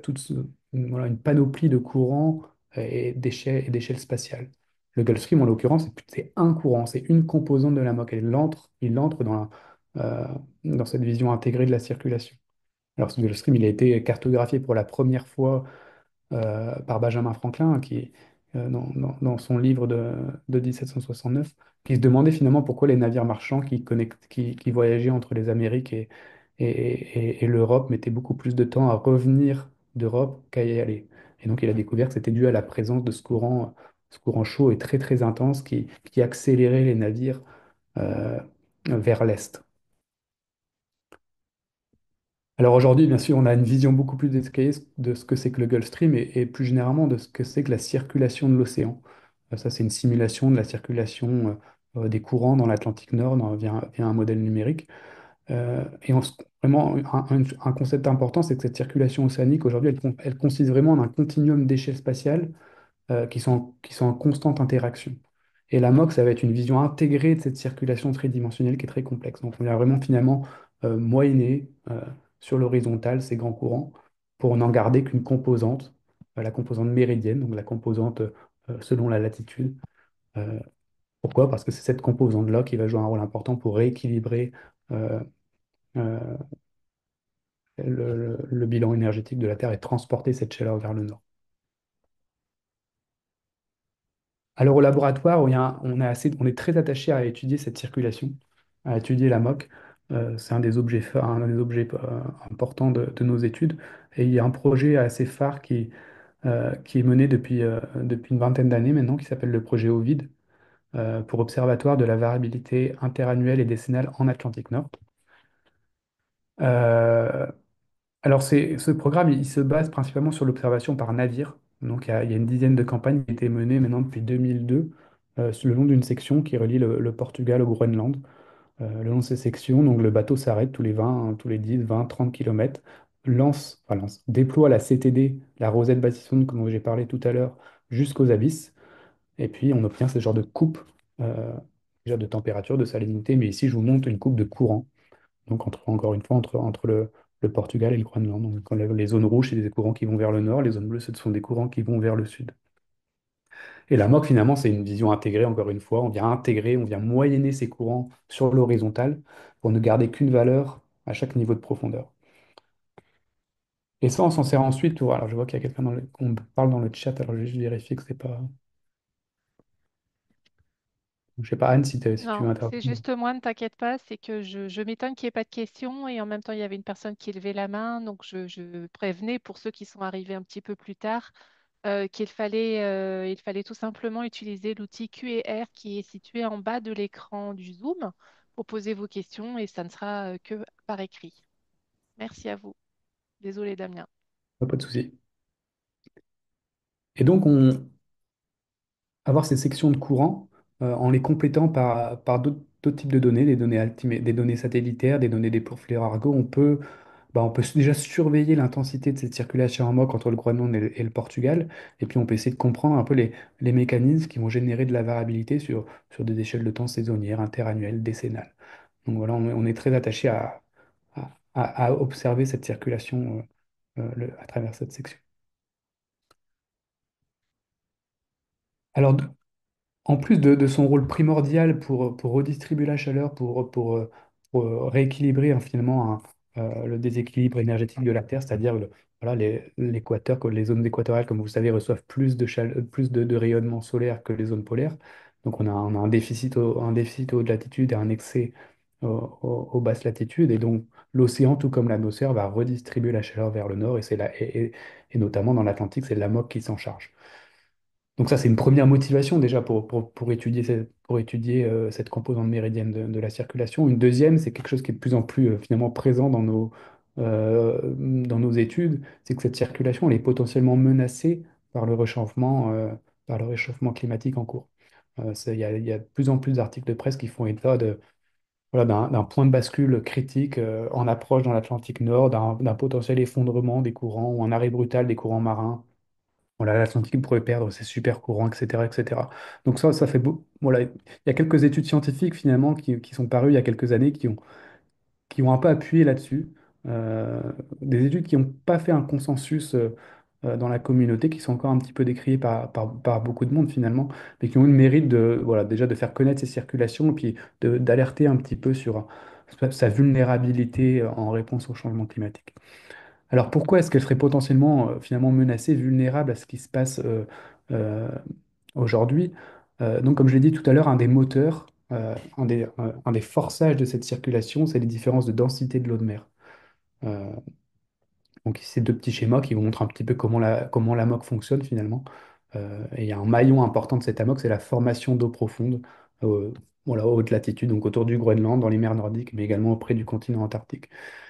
voilà, une panoplie de courants et d'échelles spatiales. Le Gulfstream, en l'occurrence, c'est un courant, c'est une composante de la MOC. Il entre dans cette vision intégrée de la circulation. Alors, ce Gulfstream, il a été cartographié pour la première fois par Benjamin Franklin, qui, dans son livre de 1769, qui se demandait finalement pourquoi les navires marchands qui voyageaient entre les Amériques et l'Europe mettaient beaucoup plus de temps à revenir d'Europe qu'à y aller. Et donc il a découvert que c'était dû à la présence de ce courant chaud et très très intense qui accélérait les navires euh, vers l'est. Alors aujourd'hui, bien sûr, on a une vision beaucoup plus détaillée de ce que c'est que le Gulf Stream et plus généralement de ce que c'est que la circulation de l'océan. Ça, c'est une simulation de la circulation des courants dans l'Atlantique Nord via un modèle numérique. Vraiment, un concept important, c'est que cette circulation océanique, aujourd'hui, elle consiste vraiment en un continuum d'échelle spatiale qui sont en constante interaction. Et la MOC, ça va être une vision intégrée de cette circulation tridimensionnelle qui est très complexe. Donc on va vraiment finalement moyenner sur l'horizontale ces grands courants pour n'en garder qu'une composante, la composante méridienne, donc la composante selon la latitude. Euh, Pourquoi? Parce que c'est cette composante-là qui va jouer un rôle important pour rééquilibrer euh, euh, le bilan énergétique de la Terre et transporter cette chaleur vers le nord. Alors au laboratoire, on est très attaché à étudier cette circulation, à étudier la MOC. C'est un des objets importants de nos études. Et il y a un projet assez phare qui est mené depuis une vingtaine d'années maintenant, qui s'appelle le projet OVID, pour Observatoire de la variabilité interannuelle et décennale en Atlantique Nord. Euh, alors, ce programme, il se base principalement sur l'observation par navire. Donc, il y a une dizaine de campagnes qui ont été menées maintenant depuis 2002 sur le long d'une section qui relie le Portugal au Groenland. Le long de ces sections, donc, le bateau s'arrête tous les 20, tous les 10, 20, 30 kilomètres, déploie la CTD, la rosette bassissonde dont j'ai parlé tout à l'heure, jusqu'aux abysses. Et puis, on obtient ce genre de coupe, euh, déjà de température, de salinité. Mais ici, je vous montre une coupe de courant. Donc, encore une fois, entre le Portugal et le Groenland. Donc, quand les zones rouges, c'est des courants qui vont vers le nord, les zones bleues, ce sont des courants qui vont vers le sud. Et la MOC, finalement, c'est une vision intégrée, encore une fois. On vient intégrer, on vient moyenner ces courants sur l'horizontale pour ne garder qu'une valeur à chaque niveau de profondeur. Et ça, on s'en sert ensuite pour. Alors, je vois qu'il y a quelqu'un qu'on parle dans le chat, alors je vais juste vérifier que c'est pas. Je sais pas, Anne, si tu veux Non, c'est intervenir. juste moi, ne t'inquiète pas, c'est que je m'étonne qu'il n'y ait pas de questions et en même temps il y avait une personne qui levait la main, donc je prévenais pour ceux qui sont arrivés un petit peu plus tard il fallait tout simplement utiliser l'outil Q&R qui est situé en bas de l'écran du Zoom pour poser vos questions et ça ne sera que par écrit. Merci à vous. Désolée Damien. Pas de souci. Et donc, avoir ces sections de courant en les complétant par d'autres types de données, des données des données satellitaires, des données des pourfleurs Argo, on peut déjà surveiller l'intensité de cette circulation en MOC entre le Groenland et le Portugal, et puis on peut essayer de comprendre un peu les mécanismes qui vont générer de la variabilité sur des échelles de temps saisonnières, interannuelles, décennales. Donc voilà, on est très attaché à observer cette circulation à travers cette section. Alors, en plus de son rôle primordial pour redistribuer la chaleur, pour rééquilibrer hein, finalement le déséquilibre énergétique de la Terre, c'est-à-dire voilà, l'équateur, que les zones équatoriales, comme vous le savez, reçoivent plus de rayonnement solaire que les zones polaires. Donc on a un déficit aux hautes latitudes et un excès aux basses latitudes. Et donc l'océan, tout comme l'atmosphère, va redistribuer la chaleur vers le nord, et notamment dans l'Atlantique, c'est l'AMOC qui s'en charge. Donc ça, c'est une première motivation déjà pour étudier cette composante méridienne de la circulation. Une deuxième, c'est quelque chose qui est de plus en plus finalement présent dans nos études, c'est que cette circulation, elle est potentiellement menacée par par le réchauffement climatique en cours. Il y a de plus en plus d'articles de presse qui font état voilà, d'un point de bascule critique en approche dans l'Atlantique Nord, d'un potentiel effondrement des courants ou un arrêt brutal des courants marins. Voilà, l'Atlantique pourrait perdre ses super courants, etc., etc. Donc ça fait voilà, il y a quelques études scientifiques finalement qui sont parues il y a quelques années qui ont un peu appuyé là-dessus. Euh, des études qui n'ont pas fait un consensus dans la communauté, qui sont encore un petit peu décriées par beaucoup de monde finalement, mais qui ont eu le mérite de, voilà, déjà de faire connaître ces circulations et puis d'alerter un petit peu sur sa vulnérabilité en réponse au changement climatique. Alors pourquoi est-ce qu'elle serait potentiellement finalement menacée, vulnérable à ce qui se passe euh, aujourd'hui? Donc comme je l'ai dit tout à l'heure, un des moteurs, un des forçages de cette circulation, c'est les différences de densité de l'eau de mer. Euh, donc, ces deux petits schémas qui vous montrent un petit peu comment l'amok fonctionne finalement. Et il y a un maillon important de cet amok, c'est la formation d'eau profonde, euh, voilà, aux hautes latitudes, donc autour du Groenland, dans les mers nordiques, mais également auprès du continent antarctique.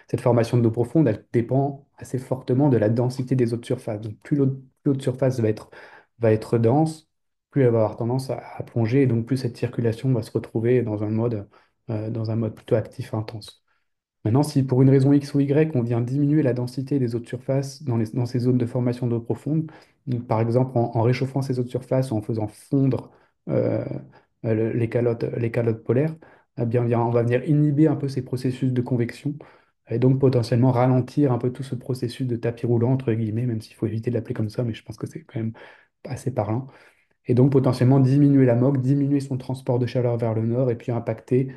Cette formation d'eau profonde, elle dépend assez fortement de la densité des eaux de surface. Donc, plus l'eau de surface va être dense, plus elle va avoir tendance à plonger, et donc plus cette circulation va se retrouver dans un mode plutôt actif intense. Maintenant, si pour une raison X ou Y, on vient diminuer la densité des eaux de surface dans ces zones de formation d'eau profonde, donc par exemple en réchauffant ces eaux de surface ou en faisant fondre euh, les calottes polaires, eh bien, on va venir inhiber un peu ces processus de convection et donc potentiellement ralentir un peu tout ce processus de tapis roulant, entre guillemets, même s'il faut éviter de l'appeler comme ça, mais je pense que c'est quand même assez parlant et donc potentiellement diminuer la MOC, diminuer son transport de chaleur vers le nord, et puis impacter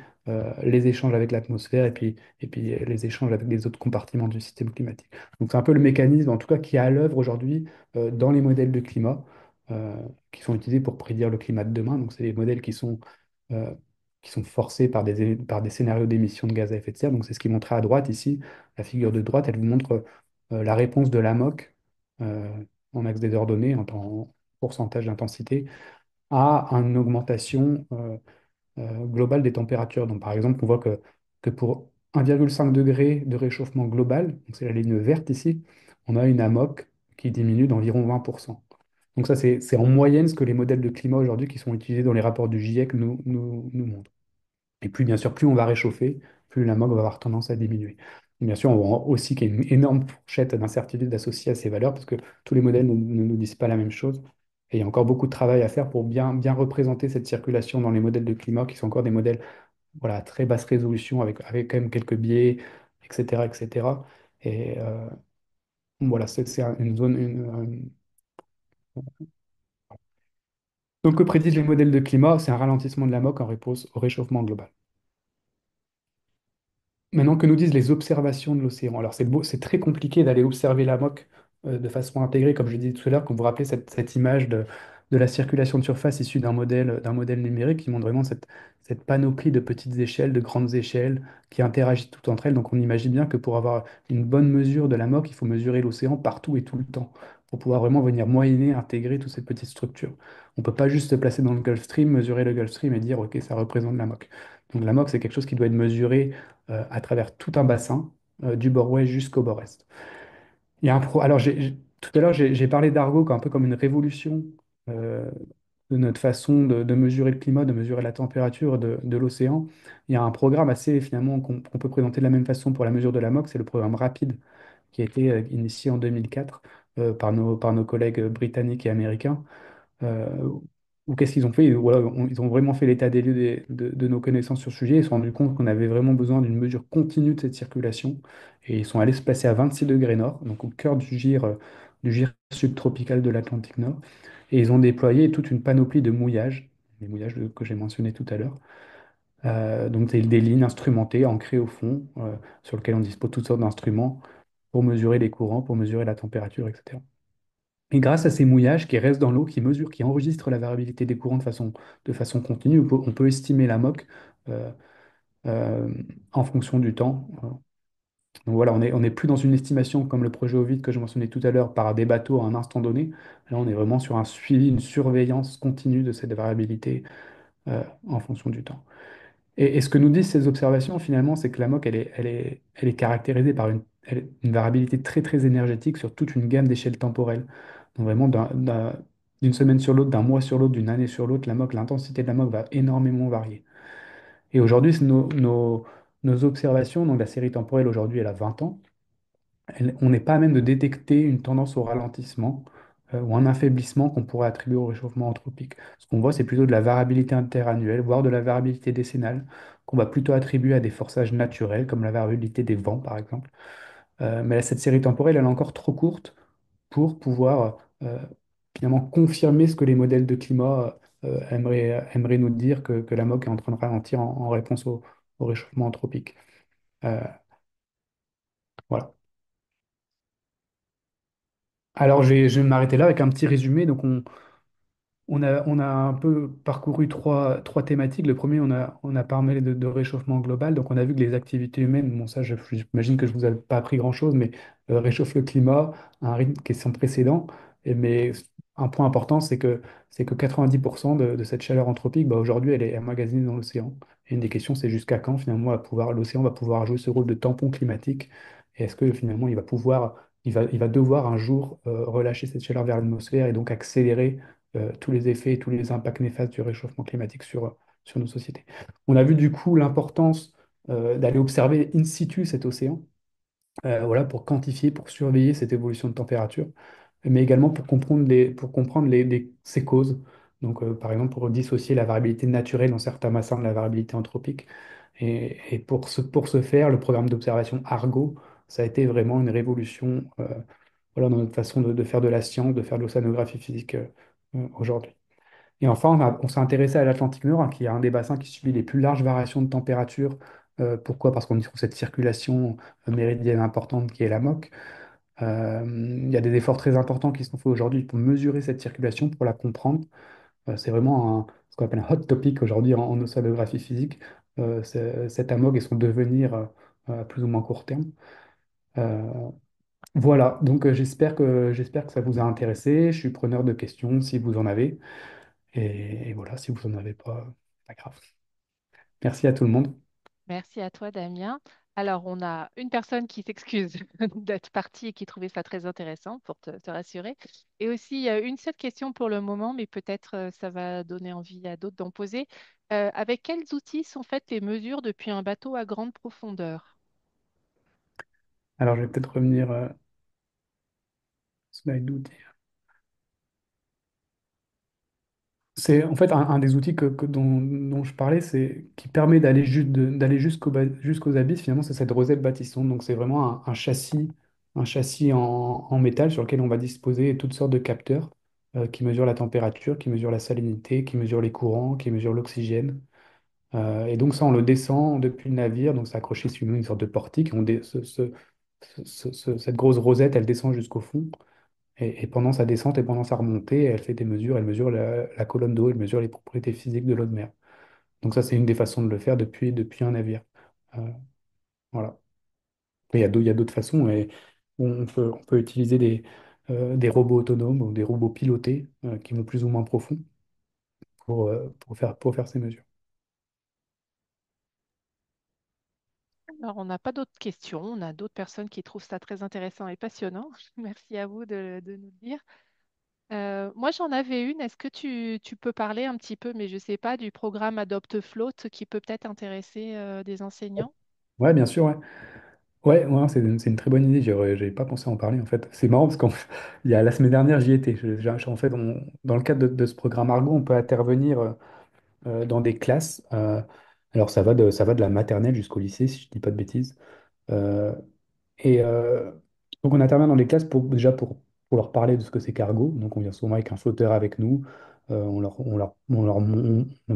les échanges avec l'atmosphère, et puis les échanges avec les autres compartiments du système climatique. Donc c'est un peu le mécanisme, en tout cas, qui est à l'œuvre aujourd'hui dans les modèles de climat euh, qui sont utilisés pour prédire le climat de demain. Donc c'est des modèles euh, qui sont forcés par des scénarios d'émissions de gaz à effet de serre. Donc c'est ce qui est montré à droite ici. La figure de droite, elle vous montre la réponse de la MOC euh, en axe des ordonnées, en pourcentage d'intensité, à une augmentation globale des températures. Donc, par exemple, on voit que pour 1,5 degré de réchauffement global, donc c'est la ligne verte ici, on a une AMOC qui diminue d'environ 20%. Donc ça, c'est en moyenne ce que les modèles de climat aujourd'hui qui sont utilisés dans les rapports du GIEC nous montrent. Et puis, bien sûr, plus on va réchauffer, plus la MOG va avoir tendance à diminuer. Bien sûr, on voit aussi qu'il y a une énorme fourchette d'incertitude associée à ces valeurs, parce que tous les modèles ne nous disent pas la même chose. Et il y a encore beaucoup de travail à faire pour bien représenter cette circulation dans les modèles de climat, qui sont encore des modèles voilà, à très basse résolution, avec quand même quelques biais, etc. etc. Et voilà, une zone. Donc, que prédisent les modèles de climat? C'est un ralentissement de la MOC en réponse au réchauffement global. Maintenant, que nous disent les observations de l'océan? Alors, c'est très compliqué d'aller observer la MOC de façon intégrée, comme je disais tout à l'heure, quand vous vous rappelez cette image de la circulation de surface issue d'un modèle numérique qui montre vraiment cette panoplie de petites échelles, de grandes échelles qui interagissent toutes entre elles. Donc, on imagine bien que pour avoir une bonne mesure de la MOC, il faut mesurer l'océan partout et tout le temps, pour pouvoir vraiment venir moyenner, intégrer toutes ces petites structures. On ne peut pas juste se placer dans le Gulf Stream, mesurer le Gulf Stream et dire, OK, ça représente la MOC. Donc, la MOC, c'est quelque chose qui doit être mesuré à travers tout un bassin, du bord ouest jusqu'au bord est. Alors, tout à l'heure, j'ai parlé d'Argo un peu comme une révolution euh, de notre façon de mesurer le climat, de mesurer la température de l'océan. Il y a un programme assez, finalement, qu'on peut présenter de la même façon pour la mesure de la MOC, c'est le programme RAPID, qui a été initié en 2004 par nos collègues britanniques et américains. Euh, ou qu'est-ce qu'ils ont fait? Voilà, ils ont vraiment fait l'état des lieux de nos connaissances sur le sujet. Ils se sont rendus compte qu'on avait vraiment besoin d'une mesure continue de cette circulation. Et ils sont allés se placer à 26 degrés nord, donc au cœur du gire subtropical de l'Atlantique Nord. Et ils ont déployé toute une panoplie de mouillages, les mouillages que j'ai mentionnés tout à l'heure. Donc des lignes instrumentées, ancrées au fond, sur lesquelles on dispose toutes sortes d'instruments pour mesurer les courants, pour mesurer la température, etc. Et grâce à ces mouillages qui restent dans l'eau, qui mesurent, qui enregistrent la variabilité des courants de façon continue, on peut estimer la MOC euh, euh, en fonction du temps. Donc voilà, on n'est plus dans une estimation comme le projet Ovid que je mentionnais tout à l'heure par des bateaux à un instant donné. Là, on est vraiment sur un suivi, une surveillance continue de cette variabilité en fonction du temps. Et ce que nous disent ces observations, finalement, c'est que la MOC, elle est caractérisée par une variabilité très, très énergétique sur toute une gamme d'échelles temporelles. Donc vraiment, d'une semaine sur l'autre, d'un mois sur l'autre, d'une année sur l'autre, la MOC, l'intensité de la MOC va énormément varier. Et aujourd'hui, nos observations, donc la série temporelle aujourd'hui, elle a 20 ans. On n'est pas à même de détecter une tendance au ralentissement ou un affaiblissement qu'on pourrait attribuer au réchauffement anthropique. Ce qu'on voit, c'est plutôt de la variabilité interannuelle, voire de la variabilité décennale, qu'on va plutôt attribuer à des forçages naturels, comme la variabilité des vents, par exemple. Mais là, cette série temporelle, elle est encore trop courte pour pouvoir finalement confirmer ce que les modèles de climat aimeraient nous dire que la MOC est en train de ralentir en réponse au réchauffement anthropique. Euh, voilà. Alors, je vais m'arrêter là avec un petit résumé. Donc, on a un peu parcouru trois thématiques. Le premier, on a parlé de réchauffement global. Donc, on a vu que les activités humaines, bon, ça, j'imagine que je ne vous ai pas appris grand-chose, mais réchauffent le climat à un rythme qui est sans précédent. Mais un point important, c'est que 90% de cette chaleur anthropique, bah, aujourd'hui, elle est emmagasinée dans l'océan. Et une des questions, c'est jusqu'à quand, finalement, l'océan va pouvoir jouer ce rôle de tampon climatique? Et est-ce que, finalement, il va devoir un jour relâcher cette chaleur vers l'atmosphère et donc accélérer tous les effets et tous les impacts néfastes du réchauffement climatique sur nos sociétés. On a vu du coup l'importance d'aller observer in situ cet océan, voilà, pour quantifier, pour surveiller cette évolution de température, mais également pour comprendre ses causes. Donc, par exemple, pour dissocier la variabilité naturelle dans certains bassins de la variabilité anthropique. Et pour ce faire, le programme d'observation Argo, ça a été vraiment une révolution voilà, dans notre façon de faire de la science, de faire de l'océanographie physique aujourd'hui. Et enfin, on s'est intéressé à l'Atlantique Nord, hein, qui est un des bassins qui subit les plus larges variations de température. Pourquoi? Parce qu'on y trouve cette circulation méridienne importante qui est la MOC. Il y a des efforts très importants qui sont faits aujourd'hui pour mesurer cette circulation, pour la comprendre. C'est vraiment ce qu'on appelle un hot topic aujourd'hui en océanographie physique, cet amog et son devenir à plus ou moins court terme. Euh, voilà, donc j'espère que ça vous a intéressé. Je suis preneur de questions si vous en avez. Et voilà, si vous n'en avez pas, pas grave. Merci à tout le monde. Merci à toi, Damien. Alors, on a une personne qui s'excuse d'être partie et qui trouvait ça très intéressant pour te rassurer. Et aussi, une seule question pour le moment, mais peut-être ça va donner envie à d'autres d'en poser. Avec quels outils sont faites les mesures depuis un bateau à grande profondeur? Alors, je vais peut-être revenir slide d'outils. C'est en fait un des outils dont je parlais, c'est qui permet d'aller jusqu'aux abysses. Finalement, c'est cette rosette bâtissante. Donc, c'est vraiment un châssis en métal sur lequel on va disposer toutes sortes de capteurs qui mesurent la température, qui mesurent la salinité, qui mesurent les courants, qui mesurent l'oxygène. Et donc ça, on le descend depuis le navire, donc c'est accroché sur une sorte de portique. Cette grosse rosette, elle descend jusqu'au fond. Et pendant sa descente et pendant sa remontée, elle fait des mesures. Elle mesure la colonne d'eau, elle mesure les propriétés physiques de l'eau de mer. Donc ça, c'est une des façons de le faire depuis un navire. Euh, voilà. Et il y a d'autres façons. Et on peut utiliser des robots autonomes ou des robots pilotés qui vont plus ou moins profond pour faire ces mesures. Alors, on n'a pas d'autres questions. On a d'autres personnes qui trouvent ça très intéressant et passionnant. Merci à vous de nous le dire. Moi, j'en avais une. Est-ce que tu peux parler un petit peu, mais je ne sais pas, du programme Adopt Float qui peut peut-être intéresser des enseignants? Ouais, bien sûr. Ouais. Ouais, ouais, c'est une très bonne idée. J'avais pas pensé à en parler en fait. C'est marrant parce qu'il y a la semaine dernière, j'y étais. En fait, dans le cadre de ce programme Argo, on peut intervenir dans des classes. Alors, ça va de la maternelle jusqu'au lycée, si je dis pas de bêtises. Euh, et donc, on intervient dans les classes pour leur parler de ce que c'est qu'Argo. Donc, on vient souvent avec un flotteur avec nous. On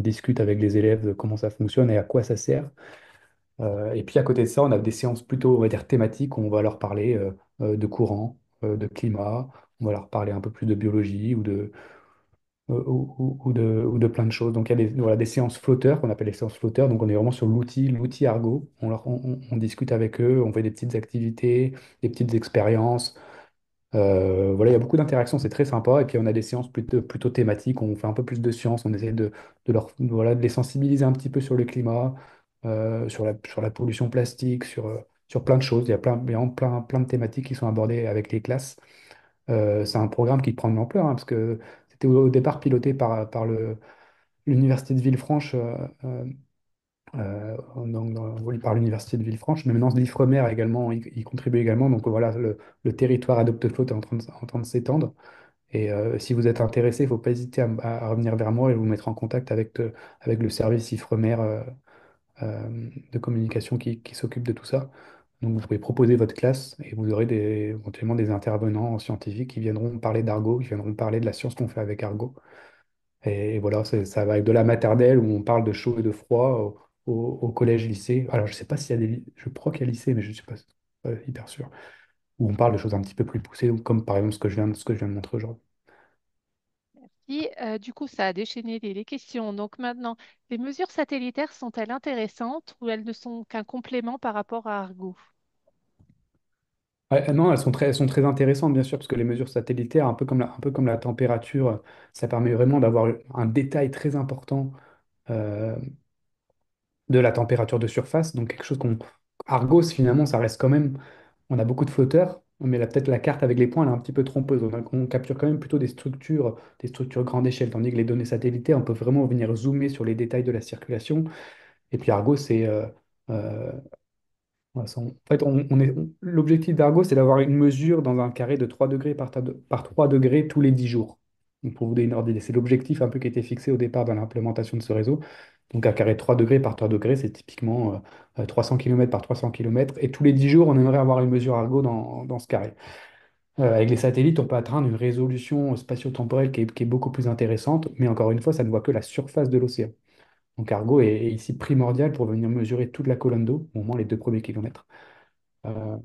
discute avec les élèves de comment ça fonctionne et à quoi ça sert. Et puis à côté de ça, on a des séances plutôt, on va dire, thématiques où on va leur parler de courant, de climat, on va leur parler un peu plus de biologie ou de plein de choses. Donc il y a voilà, des séances flotteurs qu'on appelle les séances flotteurs. Donc on est vraiment sur l'outil Argo. On discute avec eux, on fait des petites activités, des petites expériences. Voilà, il y a beaucoup d'interactions, c'est très sympa. Et puis on a des séances plutôt thématiques, on fait un peu plus de sciences, on essaie voilà, de les sensibiliser un petit peu sur le climat, sur la pollution plastique, sur plein de choses. Il y a plein de thématiques qui sont abordées avec les classes. C'est un programme qui prend de l'ampleur, hein, parce que c'était au départ piloté l'Université de Villefranche, oui, par l'Université de Villefranche, mais maintenant l'Ifremer également, y contribue également. Donc voilà, le territoire Adopte Flotte est en train de s'étendre. Et si vous êtes intéressé, il ne faut pas hésiter à revenir vers moi et vous mettre en contact avec le service Ifremer de communication qui s'occupe de tout ça. Donc vous pouvez proposer votre classe et vous aurez éventuellement des intervenants scientifiques qui viendront parler d'Argo, qui viendront parler de la science qu'on fait avec Argo. Et voilà, ça va avec de la maternelle où on parle de chaud et de froid au collège-lycée. Alors je sais pas s'il y a je crois qu'il y a lycée, mais je ne suis pas hyper sûr. Où on parle de choses un petit peu plus poussées, comme par exemple ce que je viens de montrer aujourd'hui. Si, du coup, ça a déchaîné les questions. Donc maintenant, les mesures satellitaires sont-elles intéressantes ou elles ne sont qu'un complément par rapport à Argo? Ouais, non, elles sont très intéressantes, bien sûr, parce que les mesures satellitaires, un peu comme la température, ça permet vraiment d'avoir un détail très important euh, de la température de surface. Donc, quelque chose qu'on. Argos, finalement, ça reste quand même. On a beaucoup de flotteurs, mais là, peut-être la carte avec les points, elle est un petit peu trompeuse. On capture quand même plutôt des structures grande échelle, tandis que les données satellitaires, on peut vraiment venir zoomer sur les détails de la circulation. Et puis, Argos, euh, ouais, en fait, l'objectif d'Argo, c'est d'avoir une mesure dans un carré de 3 degrés par 3 degrés tous les 10 jours. Donc, pour vous donner une ordre d'idée, c'est l'objectif un peu qui a été fixé au départ dans l'implémentation de ce réseau. Donc, un carré de 3 degrés par 3 degrés, c'est typiquement 300 km par 300 km. Et tous les 10 jours, on aimerait avoir une mesure Argo dans ce carré. Avec les satellites, on peut atteindre une résolution spatio-temporelle qui est beaucoup plus intéressante. Mais encore une fois, ça ne voit que la surface de l'océan. Donc, Argo est ici primordial pour venir mesurer toute la colonne d'eau, au moins les 2 premiers kilomètres. Euh,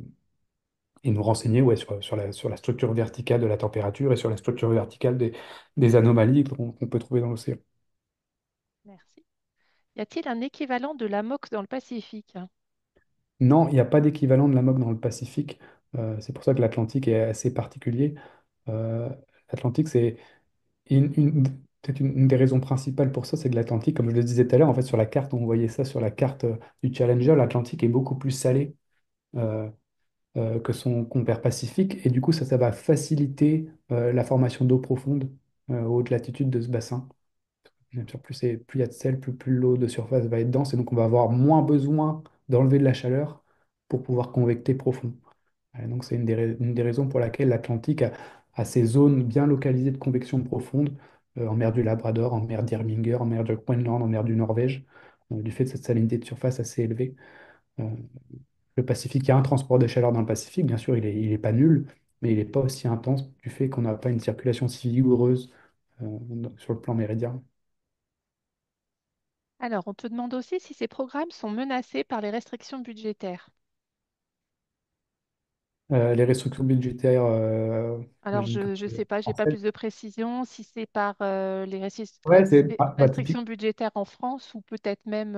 et nous renseigner ouais, sur la structure verticale de la température et sur la structure verticale des anomalies qu'on peut trouver dans l'océan. Merci. Y a-t-il un équivalent de l'AMOC dans le Pacifique? Non, il n'y a pas d'équivalent de la MOC dans le Pacifique. C'est pour ça que l'Atlantique est assez particulier. Euh, L'Atlantique, c'est peut-être une des raisons principales pour ça, c'est que l'Atlantique, comme je le disais tout à l'heure, en fait, sur la carte, on voyait ça sur la carte du Challenger, l'Atlantique est beaucoup plus salé euh, que son compère Pacifique, et du coup, ça va faciliter la formation d'eau profonde aux hautes latitudes de ce bassin. Bien sûr, plus il y a de sel, plus l'eau de surface va être dense, et donc on va avoir moins besoin d'enlever de la chaleur pour pouvoir convecter profond. Donc c'est une des raisons pour laquelle l'Atlantique a ces zones bien localisées de convection profonde, en mer du Labrador, en mer d'Irminger, en mer du Groenland, en mer du Norvège, du fait de cette salinité de surface assez élevée. Euh, le Pacifique, il y a un transport de chaleur dans le Pacifique, bien sûr, il est pas nul, mais il n'est pas aussi intense du fait qu'on n'a pas une circulation si vigoureuse sur le plan méridien. Alors, on te demande aussi si ces programmes sont menacés par les restrictions budgétaires. Les restrictions budgétaires, Alors, j'imagine que je ne c'est sais pas, j'ai pas français. plus de précision, si c'est par Ouais, restrictions budgétaires en France ou peut-être même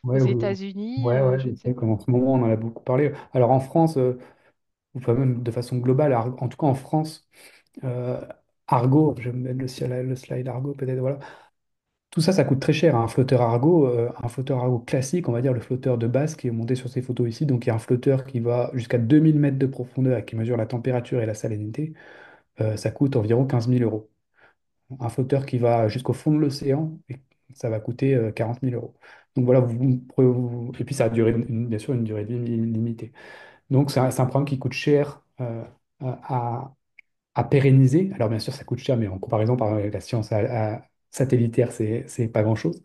aux ouais, États-Unis, ouais, je je ne sais sais pas. qu'en ce moment, on en a beaucoup parlé. Alors en France, enfin même de façon globale, en tout cas en France, euh, Argo, je vais me mettre le slide Argo peut-être, voilà. Tout ça, ça coûte très cher, hein. Un flotteur Argo classique, on va dire le flotteur de base qui est monté sur ces photos ici. Donc il y a un flotteur qui va jusqu'à 2000 mètres de profondeur et qui mesure la température et la salinité. Ça coûte environ 15 000 euros. Un flotteur qui va jusqu'au fond de l'océan, ça va coûter 40 000 euros. Donc voilà, et puis ça a duré, bien sûr, une durée de vie limitée. Donc c'est un programme qui coûte cher à pérenniser. Alors bien sûr, ça coûte cher, mais en comparaison par exemple, avec la science satellitaire, c'est pas grand-chose.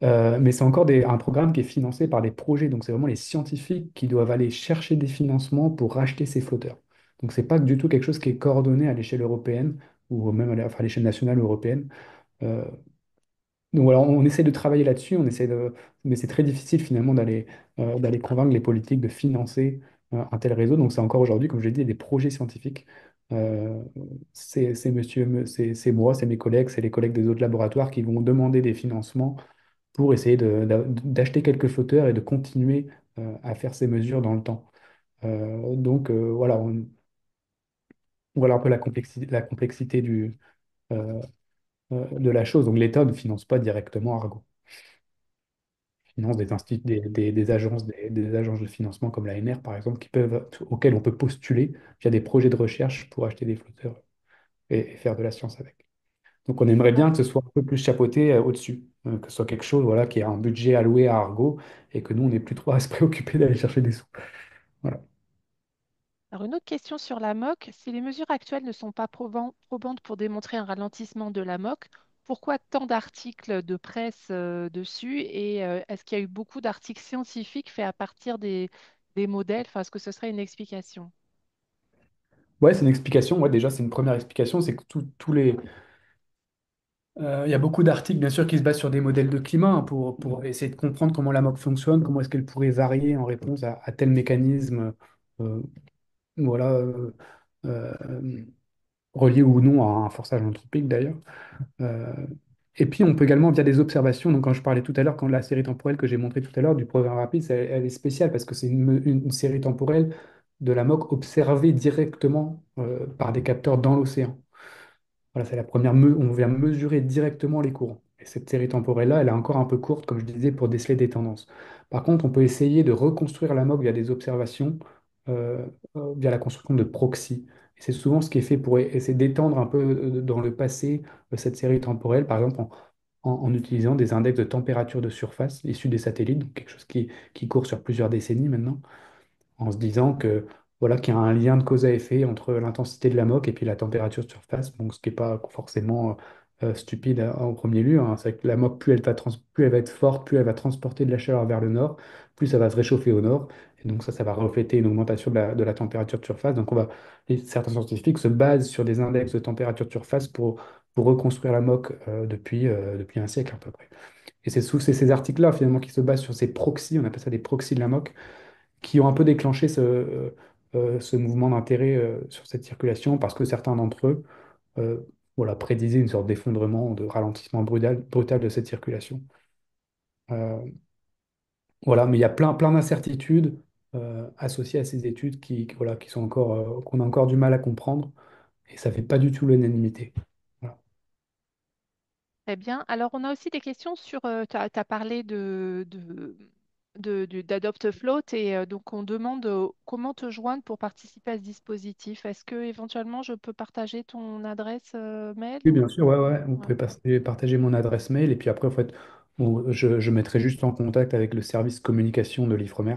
Mais c'est encore un programme qui est financé par des projets. Donc c'est vraiment les scientifiques qui doivent aller chercher des financements pour racheter ces flotteurs. Donc c'est pas du tout quelque chose qui est coordonné à l'échelle européenne ou même enfin, à l'échelle nationale ou européenne. Euh, donc voilà, on essaie de travailler là-dessus, mais c'est très difficile finalement d'aller convaincre les politiques de financer un tel réseau. Donc c'est encore aujourd'hui, comme je l'ai dit, des projets scientifiques. Euh, c'est moi, c'est mes collègues, c'est les collègues des autres laboratoires qui vont demander des financements pour essayer d'acheter quelques flotteurs et de continuer à faire ces mesures dans le temps. Voilà, voilà un peu la complexité euh, de la chose. Donc l'État ne finance pas directement Argo. Finance des agences, des agences de financement comme l'ANR, par exemple, auxquelles on peut postuler via des projets de recherche pour acheter des flotteurs et faire de la science avec. Donc on aimerait bien que ce soit un peu plus chapeauté au-dessus, que ce soit quelque chose voilà, qui a un budget alloué à Argo et que nous, on n'ait plus trop à se préoccuper d'aller chercher des sous. Voilà. Alors, une autre question sur la MOC. Si les mesures actuelles ne sont pas probantes pour démontrer un ralentissement de la MOC, pourquoi tant d'articles de presse dessus et est-ce qu'il y a eu beaucoup d'articles scientifiques faits à partir des modèles? Enfin, est-ce que ce serait une explication? Ouais, c'est une explication. Ouais, déjà, c'est une première explication. C'est que il y a beaucoup d'articles, bien sûr, qui se basent sur des modèles de climat hein, pour essayer de comprendre comment la MOC fonctionne, comment est-ce qu'elle pourrait varier en réponse à tel mécanisme. euh, voilà, euh, relié ou non à un forçage anthropique d'ailleurs. Euh, et puis on peut également, via des observations, donc quand je parlais tout à l'heure, quand la série temporelle que j'ai montrée tout à l'heure du programme rapide, elle est spéciale parce que c'est une série temporelle de la MOC observée directement par des capteurs dans l'océan. Voilà, c'est la première, on vient mesurer directement les courants. Et cette série temporelle-là, elle est encore un peu courte, comme je disais, pour déceler des tendances. Par contre, on peut essayer de reconstruire la MOC via des observations, via la construction de proxys. Et c'est souvent ce qui est fait pour essayer d'étendre un peu dans le passé cette série temporelle, par exemple en utilisant des index de température de surface issus des satellites, donc quelque chose qui court sur plusieurs décennies maintenant en se disant que voilà qu'il y a un lien de cause à effet entre l'intensité de la moque et puis la température de surface, donc ce qui n'est pas forcément stupide en premier lieu. Hein. C'est que la moque, plus elle va être forte, plus elle va transporter de la chaleur vers le nord, plus ça va se réchauffer au nord. Et donc ça va refléter une augmentation de la température de surface. Donc certains scientifiques se basent sur des index de température de surface pour reconstruire la moque depuis un siècle à peu près. Et c'est ces articles-là finalement qui se basent sur ces proxys, on appelle ça des proxys de la moque, qui ont un peu déclenché ce mouvement d'intérêt sur cette circulation parce que certains d'entre eux voilà, prédisaient une sorte d'effondrement, de ralentissement brutal de cette circulation. Euh, voilà, mais il y a plein d'incertitudes associées à ces études voilà, qui sont encore, qu'on a encore du mal à comprendre et ça fait pas du tout l'unanimité. Voilà. Très bien. Alors, on a aussi des questions sur, tu as parlé d'Adopt Float et donc on demande comment te joindre pour participer à ce dispositif. Est-ce que éventuellement je peux partager ton adresse mail Oui, ou... bien sûr, ouais, ouais. Vous Ouais. pouvez partager mon adresse mail et puis après, en fait, je mettrai juste en contact avec le service communication de l'Ifremer.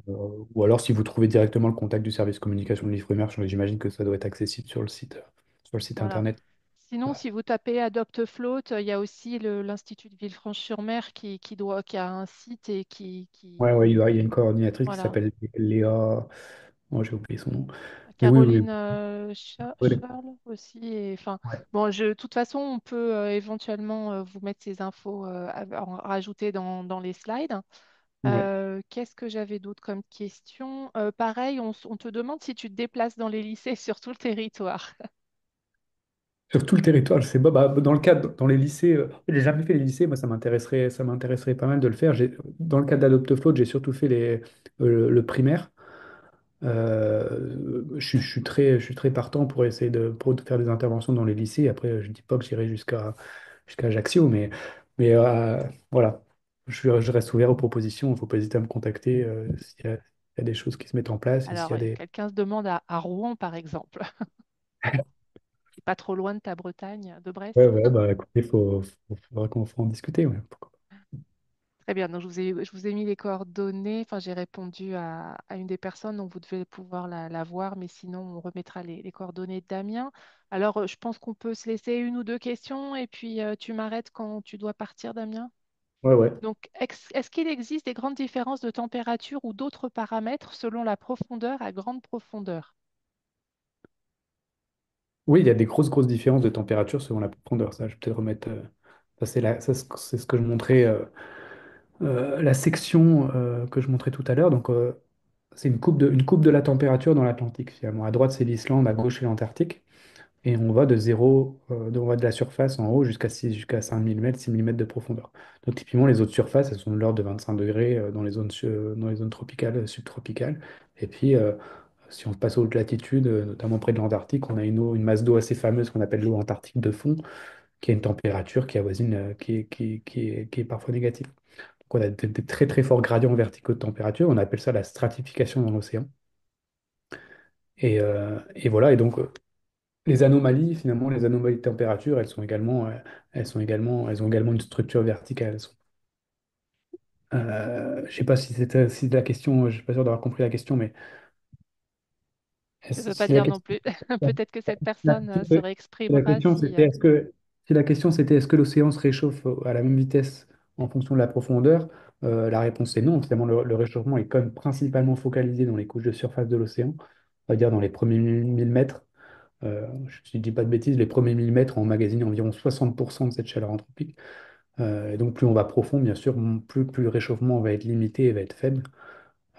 Ou alors, si vous trouvez directement le contact du service communication de l'Ifremer, j'imagine que ça doit être accessible sur le site Voilà. internet. Sinon, si vous tapez Adopt Float, il y a aussi l'Institut de Villefranche-sur-Mer qui a un site et Ouais, ouais, il y a une coordinatrice qui voilà. s'appelle Léa. Oh, j'ai oublié son nom. Mais oui, oui. Caroline Oui. Charles aussi. Et, enfin, Ouais. bon, de toute façon, on peut éventuellement vous mettre ces infos, rajouter dans les slides. Ouais. Qu'est-ce que j'avais d'autre comme question? Pareil, on te demande si tu te déplaces dans les lycées sur tout le territoire. Sur tout le territoire, je sais pas. Dans le cadre, dans les lycées, j'ai jamais fait les lycées. Moi, ça m'intéresserait pas mal de le faire. Dans le cadre d'Adopte j'ai surtout fait le primaire. Je suis très partant pour essayer pour faire des interventions dans les lycées. Après, je dis pas que j'irai jusqu'à Ajaccio, mais voilà. Je reste ouvert aux propositions. Il ne faut pas hésiter à me contacter s'il y a des choses qui se mettent en place et s'il y Alors, a des. quelqu'un se demande à Rouen, par exemple. C'est pas trop loin de ta Bretagne, de Ouais, Brest. ouais, bah écoutez, faudra qu'on en discuter. Ouais. Pourquoi pas. Très bien, donc je vous ai mis les coordonnées, enfin j'ai répondu à une des personnes, donc vous devez pouvoir la voir, mais sinon on remettra les coordonnées de Damien. Alors je pense qu'on peut se laisser une ou deux questions et puis tu m'arrêtes quand tu dois partir, Damien. Ouais, ouais. Donc est-ce qu'il existe des grandes différences de température ou d'autres paramètres selon la profondeur à grande profondeur? Oui, il y a des grosses différences de température selon la profondeur. Ça, je vais peut-être remettre. Ça, c'est ce que je montrais, la section que je montrais tout à l'heure. Donc, c'est une coupe de la température dans l'Atlantique, finalement. À droite, c'est l'Islande, à gauche, c'est l'Antarctique. Et on va de zéro, on va de la surface en haut jusqu'à 5 000 mètres, 6 000 mètres de profondeur. Donc, typiquement, les autres surfaces, elles sont de l'ordre de 25 degrés dans les zones tropicales, subtropicales. Et puis, si on passe aux hautes latitudes, notamment près de l'Antarctique, on a une masse d'eau assez fameuse qu'on appelle l'eau antarctique de fond, qui a une température qui avoisine, qui est parfois négative. Donc on a des très très forts gradients verticaux de température, on appelle ça la stratification dans l'océan. Et voilà, et donc les anomalies, finalement, les anomalies de température, elles ont également une structure verticale. Je ne sais pas si la question, je ne suis pas sûr d'avoir compris la question, mais Je ne veux pas si la dire non question plus. Peut-être que cette La personne se la réexprimera question, si... c'était si la question c'était est-ce que l'océan se réchauffe à la même vitesse en fonction de la profondeur? La réponse est non. Finalement, le réchauffement est quand même principalement focalisé dans les couches de surface de l'océan, on va dire dans les premiers 1000 mètres. Je ne dis pas de bêtises, les premiers 1000 mètres emmagasinent environ 60% de cette chaleur anthropique. Et donc, plus on va profond, bien sûr, plus le réchauffement va être limité et va être faible.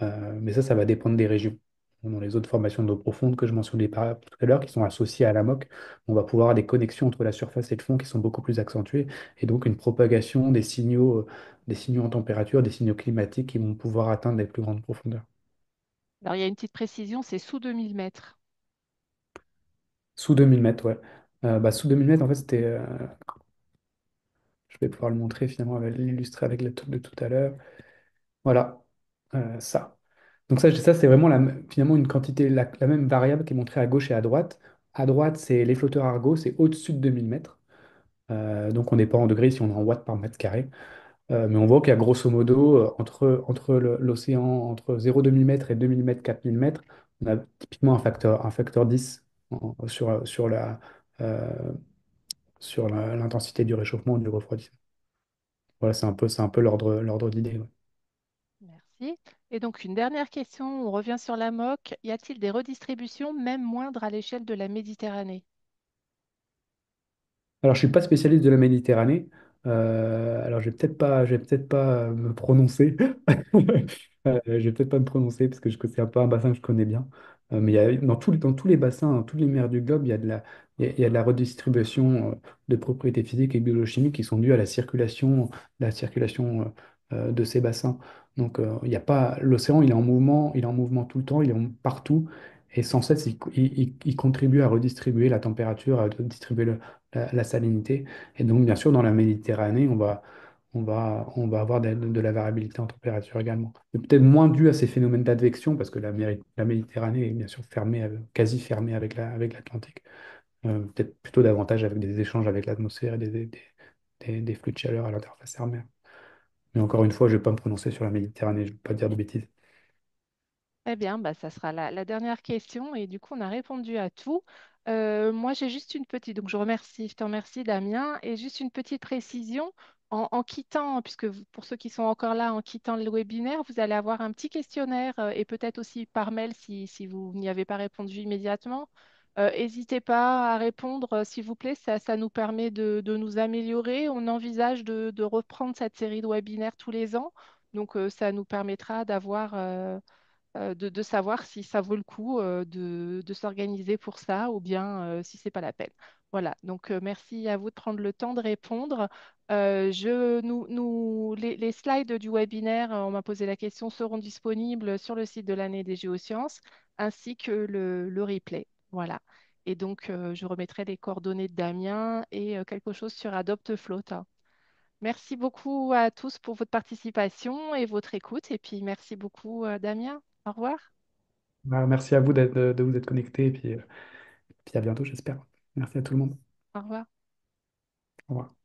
Mais ça va dépendre des régions. Dans les autres formations d'eau profonde que je mentionnais tout à l'heure, qui sont associées à la MOC, on va pouvoir avoir des connexions entre la surface et le fond qui sont beaucoup plus accentuées, et donc une propagation des signaux en température, des signaux climatiques qui vont pouvoir atteindre les plus grandes profondeurs. Alors il y a une petite précision, c'est sous 2000 mètres. Sous 2000 mètres, ouais. Sous 2000 mètres, en fait, je vais pouvoir le montrer finalement, l'illustrer avec la tour de tout à l'heure. Voilà, ça. Donc ça c'est vraiment finalement une quantité, la même variable qui est montrée à gauche et à droite. À droite, c'est les flotteurs Argo, c'est au-dessus de 2000 mètres. Donc on n'est pas en degrés si on est en watts par mètre carré. Mais on voit qu'il y a grosso modo, entre l'océan, entre 0,2000 mètres et 2000 mètres, 4000 mètres, on a typiquement un facteur 10 euh, sur l'intensité du réchauffement, du refroidissement. Voilà, c'est un peu l'ordre d'idée. Ouais. Merci. Et donc une dernière question, on revient sur la MOC. Y a-t-il des redistributions, même moindres, à l'échelle de la Méditerranée? Alors, je suis pas spécialiste de la Méditerranée. Alors, je vais peut-être pas me prononcer. Je vais peut-être pas me prononcer parce que c'est un peu un bassin que je connais bien. Mais dans tous les bassins, dans toutes les mers du globe, il y a de la redistribution de propriétés physiques et biochimiques qui sont dues à la circulation de ces bassins. Donc, il y a pas, l'océan, il est en mouvement tout le temps, il est partout. Et sans cesse, il contribue à redistribuer la température, à distribuer la salinité. Et donc, bien sûr, dans la Méditerranée, on va avoir de la variabilité en température également. C'est peut-être moins dû à ces phénomènes d'advection, parce que la Méditerranée est bien sûr fermée, quasi fermée avec l'Atlantique. Peut-être plutôt davantage avec des échanges avec l'atmosphère et des flux de chaleur à l'interface air-mer. Mais encore une fois, je ne vais pas me prononcer sur la Méditerranée, je ne vais pas dire de bêtises. Eh bien, bah, ça sera la dernière question et du coup, on a répondu à tout. Moi, j'ai juste une petite, donc je te remercie Damien, et juste une petite précision. En quittant, pour ceux qui sont encore là, en quittant le webinaire, vous allez avoir un petit questionnaire et peut-être aussi par mail si vous n'y avez pas répondu immédiatement. N'hésitez pas à répondre, s'il vous plaît, ça nous permet de nous améliorer. On envisage de reprendre cette série de webinaires tous les ans, donc ça nous permettra de savoir si ça vaut le coup de s'organiser pour ça ou bien si c'est pas la peine. Voilà, donc merci à vous de prendre le temps de répondre. Les slides du webinaire, on m'a posé la question, seront disponibles sur le site de l'année des géosciences ainsi que le replay. Voilà. Et donc, je remettrai les coordonnées de Damien et quelque chose sur AdoptFloat. Merci beaucoup à tous pour votre participation et votre écoute. Et puis, merci beaucoup, Damien. Au revoir. Merci à vous de vous être connectés, et puis à bientôt, j'espère. Merci à tout le monde. Au revoir. Au revoir.